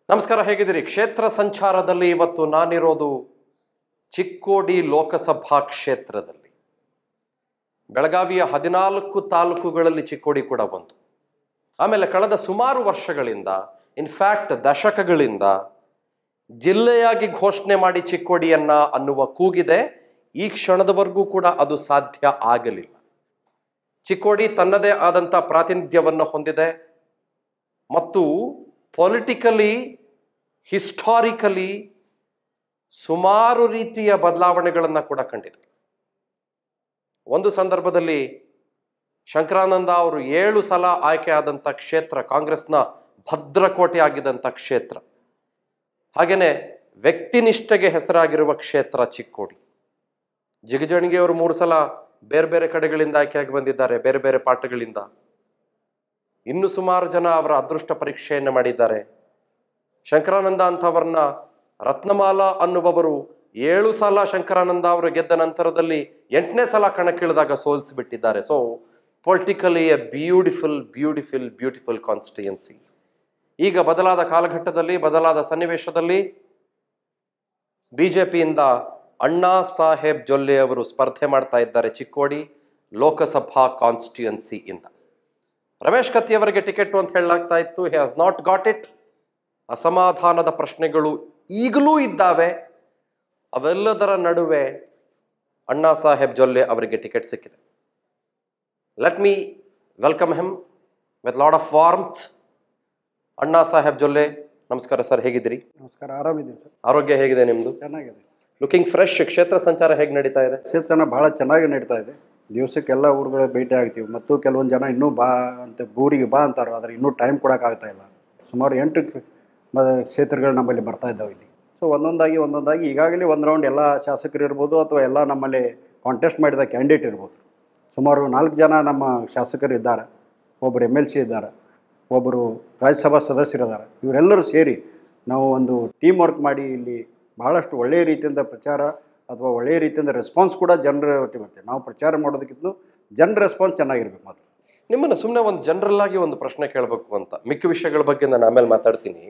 ನಮಸ್ಕಾರ, ಹೇಗಿದ್ದೀರಿ? ಕ್ಷೇತ್ರ ಸಂಚಾರದಲ್ಲಿ ಇವತ್ತು ನಾನಿರೋದು ಚಿಕ್ಕೋಡಿ ಲೋಕಸಭಾ ಕ್ಷೇತ್ರದಲ್ಲಿ. ಬೆಳಗಾವಿಯ 14 ತಾಲೂಕುಗಳಲ್ಲಿ ಚಿಕ್ಕೋಡಿ ಕೂಡ ಬಂತು. ಆಮೇಲೆ ಕಳೆದ ಸುಮಾರು ವರ್ಷಗಳಿಂದ, ಇನ್ಫ್ಯಾಕ್ಟ್ ದಶಕಗಳಿಂದ ಜಿಲ್ಲೆಯಾಗಿ ಘೋಷಣೆ ಮಾಡಿ ಚಿಕ್ಕೋಡಿಯನ್ನ ಅನ್ನುವ ಕೂಗಿದೆ. ಈ ಕ್ಷಣದವರೆಗೂ ಕೂಡ ಅದು ಸಾಧ್ಯ ಆಗಲಿಲ್ಲ. ಚಿಕ್ಕೋಡಿ ತನ್ನದೇ ಆದಂಥ ಪ್ರಾತಿನಿಧ್ಯವನ್ನು ಹೊಂದಿದೆ ಮತ್ತು ಪೊಲಿಟಿಕಲಿ, ಹಿಸ್ಟಾರಿಕಲಿ ಸುಮಾರು ರೀತಿಯ ಬದಲಾವಣೆಗಳನ್ನು ಕೂಡ ಕಂಡಿದೆ. ಒಂದು ಸಂದರ್ಭದಲ್ಲಿ ಶಂಕರಾನಂದ ಅವರು 7 ಸಲ ಆಯ್ಕೆ ಆದಂಥ ಕ್ಷೇತ್ರ, ಕಾಂಗ್ರೆಸ್ನ ಭದ್ರಕೋಟೆ ಆಗಿದ್ದಂಥ ಕ್ಷೇತ್ರ. ಹಾಗೆಯೇ ವ್ಯಕ್ತಿನಿಷ್ಠೆಗೆ ಹೆಸರಾಗಿರುವ ಕ್ಷೇತ್ರ ಚಿಕ್ಕೋಡಿ. ಜಿಗಜಣಗಿಯವರು 3 ಸಲ ಬೇರೆ ಬೇರೆ ಕಡೆಗಳಿಂದ ಆಯ್ಕೆಯಾಗಿ ಬಂದಿದ್ದಾರೆ, ಬೇರೆ ಬೇರೆ ಪಾಠಗಳಿಂದ. ಇನ್ನು ಸುಮಾರು ಜನ ಅವರ ಅದೃಷ್ಟ ಪರೀಕ್ಷೆಯನ್ನು ಮಾಡಿದ್ದಾರೆ. ಶಂಕರಾನಂದ ಅಂಥವ್ರನ್ನ ರತ್ನಮಾಲಾ ಅನ್ನುವವರು 7 ಸಲ ಶಂಕರಾನಂದ ಅವರು ಗೆದ್ದ ನಂತರದಲ್ಲಿ 8ನೇ ಸಲ ಕಣಕ್ಕಿಳಿದಾಗ ಸೋಲಿಸಿಬಿಟ್ಟಿದ್ದಾರೆ. So politically a beautiful beautiful beautiful constituency. ಈಗ ಬದಲಾದ ಕಾಲಘಟ್ಟದಲ್ಲಿ, ಬದಲಾದ ಸನ್ನಿವೇಶದಲ್ಲಿ ಬಿಜೆಪಿಯಿಂದ ಅಣ್ಣಾ ಸಾಹೇಬ್ ಜೊಲ್ಲೆ ಅವರು ಸ್ಪರ್ಧೆ ಮಾಡ್ತಾ ಇದ್ದಾರೆ ಚಿಕ್ಕೋಡಿ ಲೋಕಸಭಾ ಕಾನ್ಸ್ಟಿಟ್ಯೂಯನ್ಸಿಯಿಂದ. ರಮೇಶ್ ಕತ್ತಿಯವರಿಗೆ ಟಿಕೆಟ್ ಅಂತ ಹೇಳಲಾಗ್ತಾ ಇತ್ತು. He has not got it. ಅಸಮಾಧಾನದ ಪ್ರಶ್ನೆಗಳು ಈಗಲೂ ಇದ್ದಾವೆ. ಅವೆಲ್ಲದರ ನಡುವೆ ಅಣ್ಣಾ ಸಾಹೇಬ್ ಜೊಲ್ಲೆ ಅವರಿಗೆ ಟಿಕೆಟ್ ಸಿಕ್ಕಿದೆ. Let me welcome him with lot of ವಾರ್ಮ್ತ್. Anna Saheb Jolle, ನಮಸ್ಕಾರ ಸರ್, ಹೇಗಿದ್ದೀರಿ? ನಮಸ್ಕಾರ, ಆರಾಮಿದ್ದೀನಿ ಸರ್. ಆರೋಗ್ಯ ಹೇಗಿದೆ ನಿಮ್ಮದು? ಚೆನ್ನಾಗಿದೆ. Looking fresh. ಕ್ಷೇತ್ರ ಸಂಚಾರ ಹೇಗೆ ನಡೀತಾ ಇದೆ? ಕ್ಷೇತ್ರ ಭಾಳ ಚೆನ್ನಾಗಿ ನಡೀತಾ ಇದೆ. ದಿವಸಕ್ಕೆಲ್ಲ ಊರುಗಳು ಭೇಟಿ ಆಗ್ತೀವಿ. ಮತ್ತು ಕೆಲವೊಂದು ಜನ ಇನ್ನೂ ಬಾ ಅಂತ ಊರಿಗೆ ಬಾ ಅಂತಾರೆ, ಆದರೆ ಇನ್ನೂ ಟೈಮ್ ಕೊಡೋಕ್ಕಾಗ್ತಾ ಇಲ್ಲ. ಸುಮಾರು 8 ಕ್ಷೇತ್ರಗಳು ನಮ್ಮಲ್ಲಿ ಬರ್ತಾ ಇದ್ದಾವೆ ಇಲ್ಲಿ. ಸೊ ಒಂದೊಂದಾಗಿ ಈಗಾಗಲೇ ಒಂದು ರೌಂಡ್ ಎಲ್ಲ ಶಾಸಕರು ಇರ್ಬೋದು ಅಥವಾ ಎಲ್ಲ ನಮ್ಮಲ್ಲಿ ಕಾಂಟೆಸ್ಟ್ ಮಾಡಿದ ಕ್ಯಾಂಡಿಡೇಟ್ ಇರ್ಬೋದು. ಸುಮಾರು 4 ಜನ ನಮ್ಮ ಶಾಸಕರು ಇದ್ದಾರೆ, ಒಬ್ಬರು MLC ಇದ್ದಾರೆ, ಒಬ್ಬರು ರಾಜ್ಯಸಭಾ ಸದಸ್ಯರಿದ್ದಾರೆ. ಇವರೆಲ್ಲರೂ ಸೇರಿ ನಾವು ಒಂದು ಟೀಮ್ ವರ್ಕ್ ಮಾಡಿ ಇಲ್ಲಿ ಭಾಳಷ್ಟು ಒಳ್ಳೆಯ ರೀತಿಯಿಂದ ಪ್ರಚಾರ ಅಥವಾ ಒಳ್ಳೆಯ ರೀತಿಯಿಂದ ರೆಸ್ಪಾನ್ಸ್ ಕೂಡ ಜನರ ಒಟ್ಟಿಗೆ ಬರ್ತೇವೆ. ನಾವು ಪ್ರಚಾರ ಮಾಡೋದಕ್ಕಿಂತ ಜನರ ರೆಸ್ಪಾನ್ಸ್ ಚೆನ್ನಾಗಿರ್ಬೇಕು. ಮೊದಲು ನಿಮ್ಮನ್ನು ಸುಮ್ಮನೆ ಒಂದು ಜನರಲ್ ಆಗಿ ಒಂದು ಪ್ರಶ್ನೆ ಕೇಳಬೇಕು ಅಂತ, ಮಿಕ್ಕ ವಿಷಯಗಳ ಬಗ್ಗೆ ನಾನು ಆಮೇಲೆ ಮಾತಾಡ್ತೀನಿ.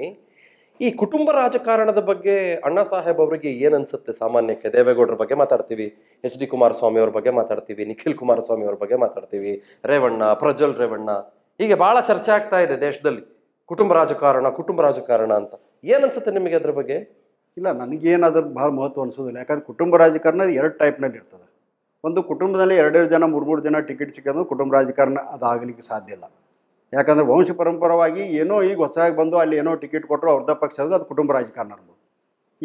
ಈ ಕುಟುಂಬ ರಾಜಕಾರಣದ ಬಗ್ಗೆ ಅಣ್ಣಾ ಸಾಹೇಬ್ ಅವರಿಗೆ ಏನು ಅನ್ಸುತ್ತೆ? ಸಾಮಾನ್ಯಕ್ಕೆ ದೇವೇಗೌಡರ ಬಗ್ಗೆ ಮಾತಾಡ್ತೀವಿ, HD ಕುಮಾರಸ್ವಾಮಿ ಅವ್ರ ಬಗ್ಗೆ ಮಾತಾಡ್ತೀವಿ, ನಿಖಿಲ್ ಕುಮಾರಸ್ವಾಮಿ ಅವ್ರ ಬಗ್ಗೆ ಮಾತಾಡ್ತೀವಿ, ರೇವಣ್ಣ, ಪ್ರಜ್ವಲ್ ರೇವಣ್ಣ, ಹೀಗೆ ಭಾಳ ಚರ್ಚೆ ಆಗ್ತಾ ಇದೆ ದೇಶದಲ್ಲಿ ಕುಟುಂಬ ರಾಜಕಾರಣ ಅಂತ. ಏನನ್ಸುತ್ತೆ ನಿಮಗೆ ಅದ್ರ ಬಗ್ಗೆ? ಇಲ್ಲ, ನನಗೇನು ಅದ್ರದ್ದು ಭಾಳ ಮಹತ್ವ ಅನಿಸೋದಿಲ್ಲ. ಯಾಕಂದ್ರೆ ಕುಟುಂಬ ರಾಜಕಾರಣ 2 ಟೈಪ್ನಲ್ಲಿ ಇರ್ತದೆ. ಒಂದು ಕುಟುಂಬದಲ್ಲಿ 2 ಜನ 3 ಜನ ಟಿಕೆಟ್ ಸಿಕ್ಕೋದು ಕುಟುಂಬ ರಾಜಕಾರಣ ಅದಾಗಲಿಕ್ಕೆ ಸಾಧ್ಯ ಇಲ್ಲ. ಯಾಕಂದರೆ ವಂಶ ಪರಂಪರವಾಗಿ ಏನೋ ಈಗ ಹೊಸದಾಗಿ ಬಂದು ಅಲ್ಲಿ ಏನೋ ಟಿಕೆಟ್ ಕೊಟ್ಟರು ಅವ್ರದ್ದ ಪಕ್ಷ ಅದು ಕುಟುಂಬ ರಾಜಕಾರಣ ಅನ್ಬೋದು.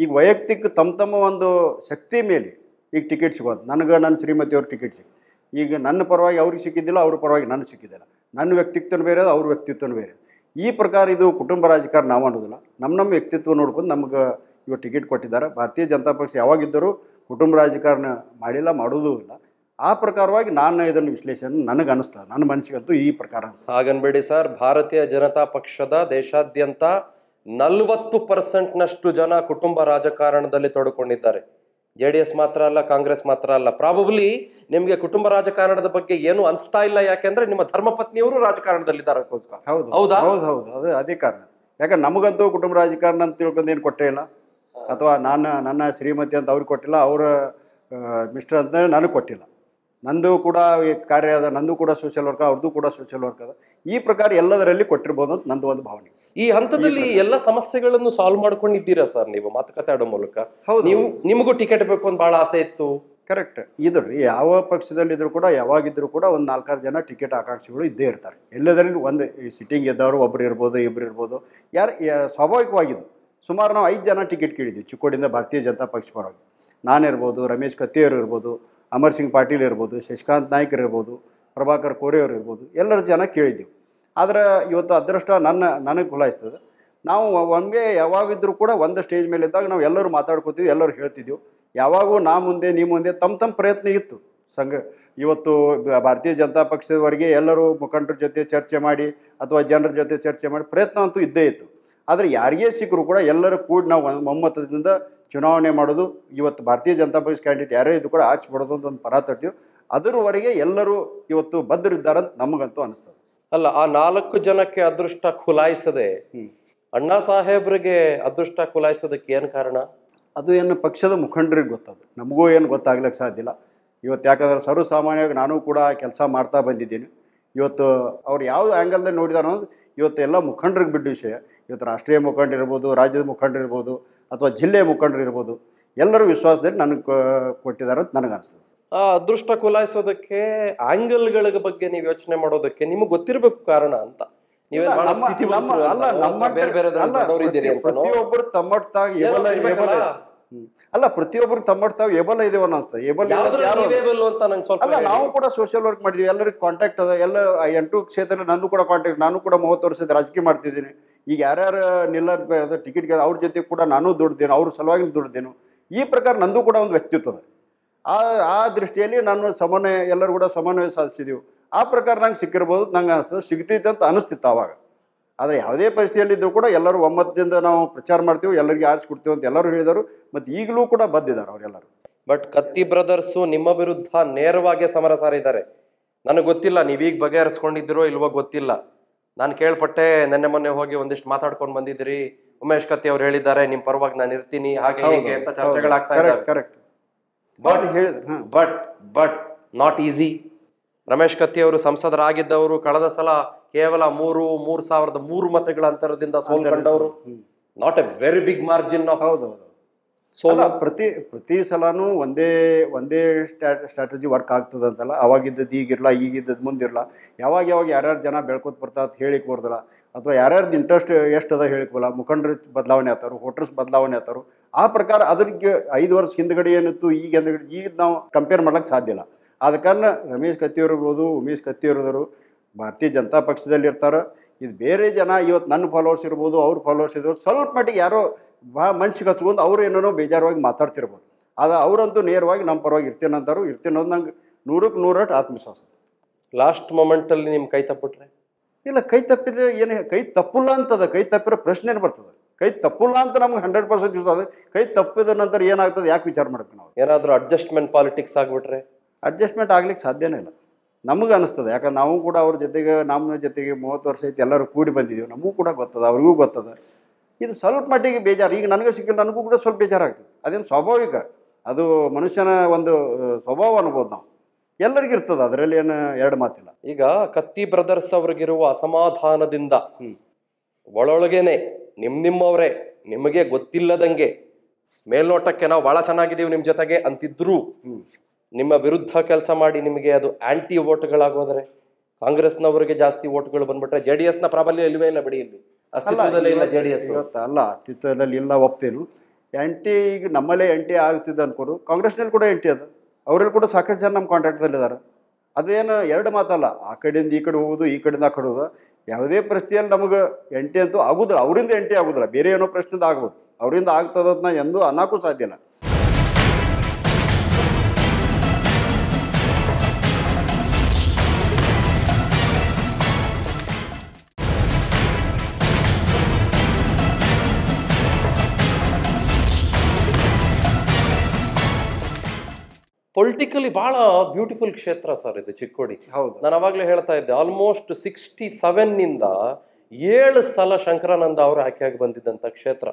ಈಗ ವೈಯಕ್ತಿಕ ತಮ್ಮ ಒಂದು ಶಕ್ತಿ ಮೇಲೆ ಈಗ ಟಿಕೆಟ್ ಸಿಗೋದು. ನನಗೆ ನನ್ನ ಶ್ರೀಮತಿಯವ್ರ ಟಿಕೆಟ್ ಸಿಕ್ಕಿದೆ. ಈಗ ನನ್ನ ಪರವಾಗಿ ಅವ್ರಿಗೆ ಸಿಕ್ಕಿದ್ದಿಲ್ಲ, ಅವ್ರ ಪರವಾಗಿ ನನಗೆ ಸಿಕ್ಕಿದ್ದಿಲ್ಲ. ನನ್ನ ವ್ಯಕ್ತಿತ್ವನ ಬೇರೆ, ಅವ್ರ ವ್ಯಕ್ತಿತ್ವನ ಬೇರೆ. ಈ ಪ್ರಕಾರ ಇದು ಕುಟುಂಬ ರಾಜಕಾರಣ ನಾವು ಅನ್ನೋದಿಲ್ಲ. ನಮ್ಮ ವ್ಯಕ್ತಿತ್ವ ನೋಡ್ಕೊಂಡು ನಮ್ಗೆ ಇವಾಗ ಟಿಕೆಟ್ ಕೊಟ್ಟಿದ್ದಾರೆ. ಭಾರತೀಯ ಜನತಾ ಪಕ್ಷ ಯಾವಾಗಿದ್ದರೂ ಕುಟುಂಬ ರಾಜಕಾರಣ ಮಾಡಿಲ್ಲ, ಮಾಡೋದೂ ಇಲ್ಲ. ಆ ಪ್ರಕಾರವಾಗಿ ನಾನು ಇದನ್ನು ವಿಶ್ಲೇಷಣೆ ನನಗೆ ಅನಿಸ್ತದೆ, ನನ್ನ ಮನಸ್ಸಿಗಂತೂ ಈ ಪ್ರಕಾರ ಅನಿಸ್ತದೆ. ಹಾಗನ್ಬೇಡಿ ಸರ್, ಭಾರತೀಯ ಜನತಾ ಪಕ್ಷದ ದೇಶಾದ್ಯಂತ 40% ಜನ ಕುಟುಂಬ ರಾಜಕಾರಣದಲ್ಲಿ ತೊಡಕೊಂಡಿದ್ದಾರೆ. JDS ಮಾತ್ರ ಅಲ್ಲ, ಕಾಂಗ್ರೆಸ್ ಮಾತ್ರ ಅಲ್ಲ. ಪ್ರಾಬಬ್ಲಿ ನಿಮಗೆ ಕುಟುಂಬ ರಾಜಕಾರಣದ ಬಗ್ಗೆ ಏನು ಅನಿಸ್ತಾ ಇಲ್ಲ, ಯಾಕೆಂದ್ರೆ ನಿಮ್ಮ ಧರ್ಮಪತ್ನಿಯವರು ರಾಜಕಾರಣದಲ್ಲಿದ್ದಾರೆ. ಹೌದು ಹೌದಾ? ಹೌದು ಹೌದು, ಅದೇ ಕಾರಣ. ಯಾಕಂದ್ರೆ ನಮಗಂತೂ ಕುಟುಂಬ ರಾಜಕಾರಣ ಅಂತ ತಿಳ್ಕೊಂಡು ಏನು ಕೊಟ್ಟೇ ಇಲ್ಲ. ಅಥವಾ ನನ್ನ ಶ್ರೀಮತಿ ಅಂತ ಅವ್ರಿಗೆ ಕೊಟ್ಟಿಲ್ಲ, ಅವರ ಮಿಸ್ಟರ್ ಅಂತ ನನಗೆ ಕೊಟ್ಟಿಲ್ಲ. ನಂದು ಕೂಡ ಕಾರ್ಯ ಅದ, ನಂದು ಕೂಡ ಸೋಷಿಯಲ್ ವರ್ಕ್, ಅವ್ರದ್ದು ಕೂಡ ಸೋಷಿಯಲ್ ವರ್ಕ್ ಅದ. ಈ ಪ್ರಕಾರ ಎಲ್ಲದರಲ್ಲಿ ಕೊಟ್ಟಿರ್ಬೋದು ಅಂತ ನಂದು ಒಂದು ಭಾವನೆ. ಈ ಹಂತದಲ್ಲಿ ಎಲ್ಲ ಸಮಸ್ಯೆಗಳನ್ನು ಸಾಲ್ವ್ ಮಾಡ್ಕೊಂಡಿದ್ದೀರಾ ಸರ್ ನೀವು ಮಾತುಕತೆ ಆಡೋ ಮೂಲಕ? ಹೌದು. ನಿಮಗೂ ಟಿಕೆಟ್ ಬೇಕು ಅಂತ ಬಹಳ ಆಸೆ ಇತ್ತು. ಕರೆಕ್ಟ್. ಇದ್ರಿ ಯಾವ ಪಕ್ಷದಲ್ಲಿದ್ದರೂ ಕೂಡ ಯಾವಾಗಿದ್ದರೂ ಕೂಡ ಒಂದು 4-6 ಜನ ಟಿಕೆಟ್ ಆಕಾಂಕ್ಷಿಗಳು ಇದ್ದೇ ಇರ್ತಾರೆ. ಎಲ್ಲದರಲ್ಲಿ ಒಂದು ಸಿಟ್ಟಿಂಗ್ ಇದ್ದವರು ಒಬ್ಬರು ಇರ್ಬೋದು, ಇಬ್ಬರು ಇರ್ಬೋದು. ಸ್ವಾಭಾವಿಕವಾಗಿದ್ದು ಸುಮಾರು ನಾವು 5 ಜನ ಟಿಕೆಟ್ ಕೇಳಿದ್ವಿ ಚಿಕ್ಕೋಡಿಯಿಂದ ಭಾರತೀಯ ಜನತಾ ಪಕ್ಷ ಪರವಾಗಿ. ನಾನಿರ್ಬೋದು, ರಮೇಶ್ ಕತ್ತಿಯವರು ಇರ್ಬೋದು, ಅಮರ್ ಸಿಂಗ್ ಪಾಟೀಲ್ ಇರ್ಬೋದು, ಶಶಿಕಾಂತ್ ನಾಯ್ಕರ್ ಇರ್ಬೋದು, ಪ್ರಭಾಕರ್ ಕೋರೆಯವರು ಇರ್ಬೋದು, ಎಲ್ಲರ ಜನ ಕೇಳಿದ್ದೀವಿ. ಆದರೆ ಇವತ್ತು ಅದೃಷ್ಟ ನನಗೆ ಖುಲಾಯಿಸ್ತದೆ. ನಾವು ಒಮ್ಮೆ ಯಾವಾಗಿದ್ದರೂ ಕೂಡ ಒಂದು ಸ್ಟೇಜ್ ಮೇಲೆ ಇದ್ದಾಗ ನಾವು ಎಲ್ಲರೂ ಮಾತಾಡ್ಕೋತೀವಿ, ಎಲ್ಲರೂ ಹೇಳ್ತಿದ್ದೀವಿ. ಯಾವಾಗೂ ನಾ ಮುಂದೆ ನೀ ಮುಂದೆ ತಮ್ಮ ಪ್ರಯತ್ನ ಇತ್ತು. ಇವತ್ತು ಭಾರತೀಯ ಜನತಾ ಪಕ್ಷದವರೆಗೆ ಎಲ್ಲರೂ ಮುಖಂಡರ ಜೊತೆ ಚರ್ಚೆ ಮಾಡಿ ಅಥವಾ ಜನರ ಜೊತೆ ಚರ್ಚೆ ಮಾಡಿ ಪ್ರಯತ್ನ ಅಂತೂ ಇದ್ದೇ ಇತ್ತು. ಆದರೆ ಯಾರಿಗೇ ಸಿಕ್ಕರೂ ಕೂಡ ಎಲ್ಲರೂ ಕೂಡ ನಾವು ಒಮ್ಮತದಿಂದ ಚುನಾವಣೆ ಮಾಡೋದು, ಇವತ್ತು ಭಾರತೀಯ ಜನತಾ ಪಕ್ಷ ಕ್ಯಾಂಡಿಡೇಟ್ ಯಾರೇ ಇದು ಕೂಡ ಆರಿಸ್ಬಿಡೋದು ಅಂತ ಒಂದು ಪರ ತರ್ತೀವಿ. ಅದರವರೆಗೆ ಎಲ್ಲರೂ ಇವತ್ತು ಬದ್ಧರಿದ್ದಾರಂತ ನಮಗಂತೂ ಅನಿಸ್ತದೆ. ಅಲ್ಲ, ಆ 4 ಜನಕ್ಕೆ ಅದೃಷ್ಟ ಖುಲಾಯಿಸದೆ ಅಣ್ಣಾ ಸಾಹೇಬ್ರಿಗೆ ಅದೃಷ್ಟ ಕುಲಾಯಿಸೋದಕ್ಕೆ ಏನು ಕಾರಣ? ಅದು ಏನು ಪಕ್ಷದ ಮುಖಂಡರಿಗೆ ಗೊತ್ತದು, ನಮಗೂ ಏನು ಗೊತ್ತಾಗ್ಲಿಕ್ಕೆ ಸಾಧ್ಯ ಇಲ್ಲ. ಇವತ್ತು ಯಾಕಂದ್ರೆ ಸರ್ವಸಾಮಾನ್ಯವಾಗಿ ನಾನು ಕೂಡ ಕೆಲಸ ಮಾಡ್ತಾ ಬಂದಿದ್ದೀನಿ. ಇವತ್ತು ಅವ್ರು ಯಾವ ಆ್ಯಂಗಲ್ದಲ್ಲಿ ನೋಡಿದಾರೋ ಅನ್ನೋದು ಇವತ್ತು ಎಲ್ಲ ಮುಖಂಡರಿಗೆ ಬಿದ್ದ ವಿಷಯ. ಇವತ್ತು ರಾಷ್ಟ್ರೀಯ ಮುಖಂಡರಿರ್ಬೋದು, ರಾಜ್ಯದ ಮುಖಂಡರಿರ್ಬೋದು, ಅಥವಾ ಜಿಲ್ಲೆಯ ಮುಖಂಡರಿರ್ಬೋದು, ಎಲ್ಲರೂ ವಿಶ್ವಾಸದಲ್ಲಿ ನನಗೆ ಕೊಟ್ಟಿದ್ದಾರೆ ಅಂತ ನನಗನ್ನಿಸ್ತದೆ. ಆ ಅದೃಷ್ಟ ಕುಲಾಯಿಸೋದಕ್ಕೆ ಆಂಗಲ್ಗಳ ಬಗ್ಗೆ ನೀವು ಯೋಚನೆ ಮಾಡೋದಕ್ಕೆ ನಿಮಗೆ ಗೊತ್ತಿರಬೇಕು ಕಾರಣ ಅಂತ. ನೀವೇ ಬಹಳ ಸ್ಥಿತಿವಂತರು ಅಂತ, ನಮ್ಮ ಬೇರೆ ಬೇರೆ ದೊಡ್ಡವರಿದ್ದೀರಿ ಅಂತನೋ? ಪ್ರತಿಯೊಬ್ಬರು ತಮ್ಮಟ್ಟಾಗ ಅಲ್ಲ, ಪ್ರತಿಯೊಬ್ಬರು ತಮ್ಮಟ್ಟಾಗ ಏಬಲ್ ಇದೀವ ಅನ್ಸ್ತದೆ. ಯಾವ್ದ್ರಲ್ಲಿ ಅಂತ ನಂಗೆ ಸ್ವಲ್ಪ ಅಲ್ಲ, ನಾವು ಕೂಡ ಸೋಷಿಯಲ್ ವರ್ಕ್ ಮಾಡಿದ್ವಿ, ಎಲ್ಲರಿಗೂ ಕಾಂಟ್ಯಾಕ್ಟ್ ಅದ. ಎಲ್ಲ 8 ಕ್ಷೇತ್ರದಲ್ಲಿ ನನ್ನ ಕೂಡ ಕಾಂಟ್ಯಾಕ್ಟ್. ನಾನು ಕೂಡ 30 ವರ್ಷದ ರಾಜಕೀಯ ಮಾಡ್ತಿದ್ದೀನಿ. ಈಗ ಯಾರ್ಯಾರು ಟಿಕೆಟ್ಗೆ ಅವ್ರ ಜೊತೆ ಕೂಡ ನಾನು ದುಡ್ದೇನು, ಅವ್ರ ಸಲುವಾಗಿ ದುಡ್ದೇನು. ಈ ಪ್ರಕಾರ ನಂದು ಕೂಡ ಒಂದು ವ್ಯಕ್ತಿತ್ವ ಅದ. ಆ ದೃಷ್ಟಿಯಲ್ಲಿ ನಾನು ಸಮನ್ವಯ, ಎಲ್ಲರೂ ಕೂಡ ಸಮನ್ವಯ ಸಾಧಿಸಿದೀವಿ. ಆ ಪ್ರಕಾರ ನಂಗೆ ಸಿಕ್ಕಿರ್ಬೋದು, ನಂಗೆ ಅನಿಸ್ತದೆ, ಸಿಗ್ತೈತೆ ಅಂತ ಅನಿಸ್ತಿತ್ತು ಆವಾಗ. ಆದರೆ ಯಾವುದೇ ಪರಿಸ್ಥಿತಿಯಲ್ಲಿದ್ದರೂ ಕೂಡ ಎಲ್ಲರೂ ಒಮ್ಮತದಿಂದ ನಾವು ಪ್ರಚಾರ ಮಾಡ್ತೀವಿ, ಎಲ್ಲರಿಗೆ ಆರಿಸ್ಕೊಡ್ತೀವಿ ಅಂತ ಎಲ್ಲರೂ ಹೇಳಿದರು. ಮತ್ತು ಈಗಲೂ ಕೂಡ ಬದ್ದಿದ್ದಾರೆ ಅವರೆಲ್ಲರೂ. ಬಟ್ ಕತ್ತಿ ಬ್ರದರ್ಸು ನಿಮ್ಮ ವಿರುದ್ಧ ನೇರವಾಗಿ ಸಮರ ಸಾರಿದ್ದಾರೆ. ನನಗೆ ಗೊತ್ತಿಲ್ಲ ನೀವೀಗ ಬಗೆಹರಿಸ್ಕೊಂಡಿದ್ದೀರೋ ಇಲ್ವೋ ಗೊತ್ತಿಲ್ಲ. ನಾನು ಕೇಳ್ಪಟ್ಟೆ, ನೆನ್ನೆ ಮೊನ್ನೆ ಹೋಗಿ ಒಂದಿಷ್ಟು ಮಾತಾಡ್ಕೊಂಡು ಬಂದಿದ್ದೀರಿ, ಉಮೇಶ್ ಕತ್ತಿ ಅವ್ರು ಹೇಳಿದ್ದಾರೆ ನಿಮ್ಮ ಪರವಾಗಿ ನಾನು ಇರ್ತೀನಿ, ಹಾಗೆ ಹೀಗೆ ಅಂತ ಚರ್ಚೆಗಳಾಗ್ತಾ ಇದ್ದಾವೆ. Correct. But not easy. Ramesh Katti ಅವರು ಸಂಸದರಾಗಿದ್ದವರು, ಕಳೆದ ಸಲ ಕೇವಲ 3,003 ಮತಗಳ ಅಂತರದಿಂದ ಸೋಲ್ಕೊಂಡವರು. Not a very big margin of ಸೋಲ. ಪ್ರತಿ ಸಲಾನು ಒಂದೇ ಸ್ಟ್ರಾಟಜಿ ವರ್ಕ್ ಆಗ್ತದೆ ಅಂತಲ್ಲ. ಅವಾಗಿದ್ದದ್ದು ಈಗಿರಲ್ಲ, ಈಗಿದ್ದದ್ದು ಮುಂದಿರಲ್ಲ. ಯಾವಾಗ ಯಾರ್ಯಾರು ಜನ ಬೆಳ್ಕೊತ ಬರ್ತಾ ಅಂತ ಹೇಳಿಕ್ ಬರ್ದಲ್ಲ, ಅಥವಾ ಯಾರ್ಯಾರ್ದು ಇಂಟ್ರೆಸ್ಟ್ ಎಷ್ಟು ಅದ ಹೇಳಿಕ್ವಲ್ಲ. ಮುಖಂಡರು ಬದಲಾವಣೆ ಆಗ್ತಾರು, ವೋಟರ್ಸ್ ಬದಲಾವಣೆ ಆಗ್ತಾರು. ಆ ಪ್ರಕಾರ ಅದ್ರಿಗೆ 5 ವರ್ಷ ಹಿಂದ್ಗಡೆ ಏನಿತ್ತು, ಈಗ ನಾವು ಕಂಪೇರ್ ಮಾಡ್ಲಿಕ್ಕೆ ಸಾಧ್ಯ ಇಲ್ಲ. ಆದ ಕಾರಣ ರಮೇಶ್ ಕತ್ತಿಯವರು ಇರ್ಬೋದು, ಉಮೇಶ್ ಕತ್ತಿಯವರದರು ಭಾರತೀಯ ಜನತಾ ಪಕ್ಷದಲ್ಲಿ ಇರ್ತಾರೆ. ಇದು ಬೇರೆ ಜನ ಇವತ್ತು ನನ್ನ ಫಾಲೋವರ್ಸ್ ಇರ್ಬೋದು, ಅವ್ರ ಫಾಲೋವರ್ಸ್ ಇರ್ಬೋದು, ಸ್ವಲ್ಪ ಮಟ್ಟಿಗೆ ಯಾರೋ ಭಾಳ ಮನ್ಸಿಗೆ ಹಚ್ಕೊಂಡು ಅವ್ರು ಏನೇನೋ ಬೇಜಾರವಾಗಿ ಮಾತಾಡ್ತಿರ್ಬೋದು. ಅದು ಅವರಂತೂ ನೇರವಾಗಿ ನಮ್ಮ ಪರವಾಗಿ ಇರ್ತೇನಂತಾರು. ಇರ್ತೇನೋದು ನಂಗೆ 100ಕ್ಕೆ 100 ಆತ್ಮವಿಶ್ವಾಸ. ಲಾಸ್ಟ್ ಮೊಮೆಂಟಲ್ಲಿ ನಿಮ್ಮ ಕೈ ತಪ್ಪಿಟ್ರೆ? ಇಲ್ಲ, ಕೈ ತಪ್ಪಿದ್ರೆ ಏನು, ಕೈ ತಪ್ಪಿಲ್ಲ ಅಂತದ. ಕೈ ತಪ್ಪಿರೋ ಪ್ರಶ್ನೆ ಬರ್ತದೆ. ಕೈ ತಪ್ಪಿಲ್ಲ ಅಂತ ನಮ್ಗೆ 100% ಯೂಸ್ ಅದ. ಕೈ ತಪ್ಪಿದ ನಂತರ ಏನಾಗ್ತದೆ, ಯಾಕೆ ವಿಚಾರ ಮಾಡ್ತೀವಿ ನಾವು? ಏನಾದರೂ ಅಡ್ಜಸ್ಟ್ಮೆಂಟ್ ಪಾಲಿಟಿಕ್ಸ್ ಆಗ್ಬಿಟ್ರೆ? ಅಡ್ಜಸ್ಟ್ಮೆಂಟ್ ಆಗ್ಲಿಕ್ಕೆ ಸಾಧ್ಯನೇ ಇಲ್ಲ ನಮಗೆ ಅನಿಸ್ತದೆ. ಯಾಕಂದ್ರೆ ನಾವು ಕೂಡ ಅವ್ರ ಜೊತೆಗೆ, ನಮ್ಮ ಜೊತೆಗೆ 30 ವರ್ಷ ಐತಿ, ಎಲ್ಲರೂ ಕೂಡಿ ಬಂದಿದ್ದೀವಿ. ನಮಗೂ ಕೂಡ ಗೊತ್ತದ, ಅವ್ರಿಗೂ ಗೊತ್ತದ. ಇದು ಸ್ವಲ್ಪ ಮಟ್ಟಿಗೆ ಬೇಜಾರು. ಈಗ ನನಗೂ ಸಿಕ್ಕಿಲ್ಲ, ನನಗೂ ಕೂಡ ಸ್ವಲ್ಪ ಬೇಜಾರಾಗ್ತದೆ. ಅದೇನು ಸ್ವಾಭಾವಿಕ, ಅದು ಮನುಷ್ಯನ ಒಂದು ಸ್ವಭಾವ ಅನ್ಬೋದು. ನಾವು ಎಲ್ಲರಿಗೂ ಇರ್ತದೆ, ಅದರಲ್ಲಿ ಏನು ಎರಡು ಮಾತಿಲ್ಲ. ಈಗ ಕತ್ತಿ ಬ್ರದರ್ಸ್ ಅವ್ರಿಗಿರುವ ಅಸಮಾಧಾನದಿಂದ ಒಳೊಳಗೇನೆ ನಿಮ್ಮವರೇ ನಿಮಗೆ ಗೊತ್ತಿಲ್ಲದಂಗೆ ಮೇಲ್ನೋಟಕ್ಕೆ ನಾವು ಭಾಳ ಚೆನ್ನಾಗಿದ್ದೀವಿ ನಿಮ್ಮ ಜೊತೆಗೆ ಅಂತಿದ್ರು ನಿಮ್ಮ ವಿರುದ್ಧ ಕೆಲಸ ಮಾಡಿ ನಿಮಗೆ ಅದು ಆಂಟಿ ವೋಟ್ಗಳಾಗೋದ್ರೆ, ಕಾಂಗ್ರೆಸ್ನವರಿಗೆ ಜಾಸ್ತಿ ವೋಟ್ಗಳು ಬಂದ್ಬಿಟ್ರೆ JDS ನ ಪ್ರಾಬಲ್ಯ ಇಲ್ವೇ ಇಲ್ಲ ಬಿಡಿ. ಇಲ್ಲಿ ಅಸ್ತಿತ್ವದಲ್ಲೇ ಇಲ್ಲ JDS. ಅಲ್ಲ, ಅಸ್ತಿತ್ವದಲ್ಲಿ ಇಲ್ಲ, ಒಪ್ತೇನು. ಆ್ಯಂಟಿ ಈಗ ನಮ್ಮಲ್ಲೇ ಆ್ಯಂಟಿ ಆಗ್ತಿದ್ದ ಅನ್ಕೋರು. ಕಾಂಗ್ರೆಸ್ನಲ್ಲಿ ಕೂಡ ಆ್ಯಂಟಿ ಅದ. ಅವರಲ್ಲಿ ಕೂಡ ಸಾಕಷ್ಟು ಜನ ನಮ್ಮ ಕಾಂಟ್ಯಾಕ್ಟ್ದಲ್ಲಿದ್ದಾರೆ. ಅದೇನು ಎರಡು ಮಾತಲ್ಲ, ಆ ಕಡೆಯಿಂದ ಈ ಕಡೆ ಹೋಗೋದು, ಈ ಕಡೆಯಿಂದ ಆ ಕಡೆ ಹೋಗೋದು. ಯಾವುದೇ ಪರಿಸ್ಥಿತಿಯಲ್ಲಿ ನಮಗೆ ಎಂಟಿ ಅಂತೂ ಆಗೋದಿಲ್ಲ. ಅವರಿಂದ ಎಂಟಿ ಆಗೋದಿಲ್ಲ, ಬೇರೆ ಏನೋ ಪ್ರಶ್ನೆದ ಆಗ್ಬೋದು. ಅವರಿಂದ ಆಗ್ತದನ್ನ ಎಂದೂ ಅನ್ನೋಕ್ಕೂ ಸಾಧ್ಯ ಇಲ್ಲ. ಪೊಲಿಟಿಕಲಿ ಬಹಳ ಬ್ಯೂಟಿಫುಲ್ ಕ್ಷೇತ್ರ ಸರ್ ಇದು ಚಿಕ್ಕೋಡಿ. ಹೌದು, ನಾನು ಅವಾಗಲೇ ಹೇಳ್ತಾ ಇದ್ದೆ, ಆಲ್ಮೋಸ್ಟ್ 67ನಿಂದ 7 ಸಲ ಶಂಕರಾನಂದ ಅವರು ಆಯ್ಕೆಯಾಗಿ ಬಂದಿದ್ದಂಥ ಕ್ಷೇತ್ರ.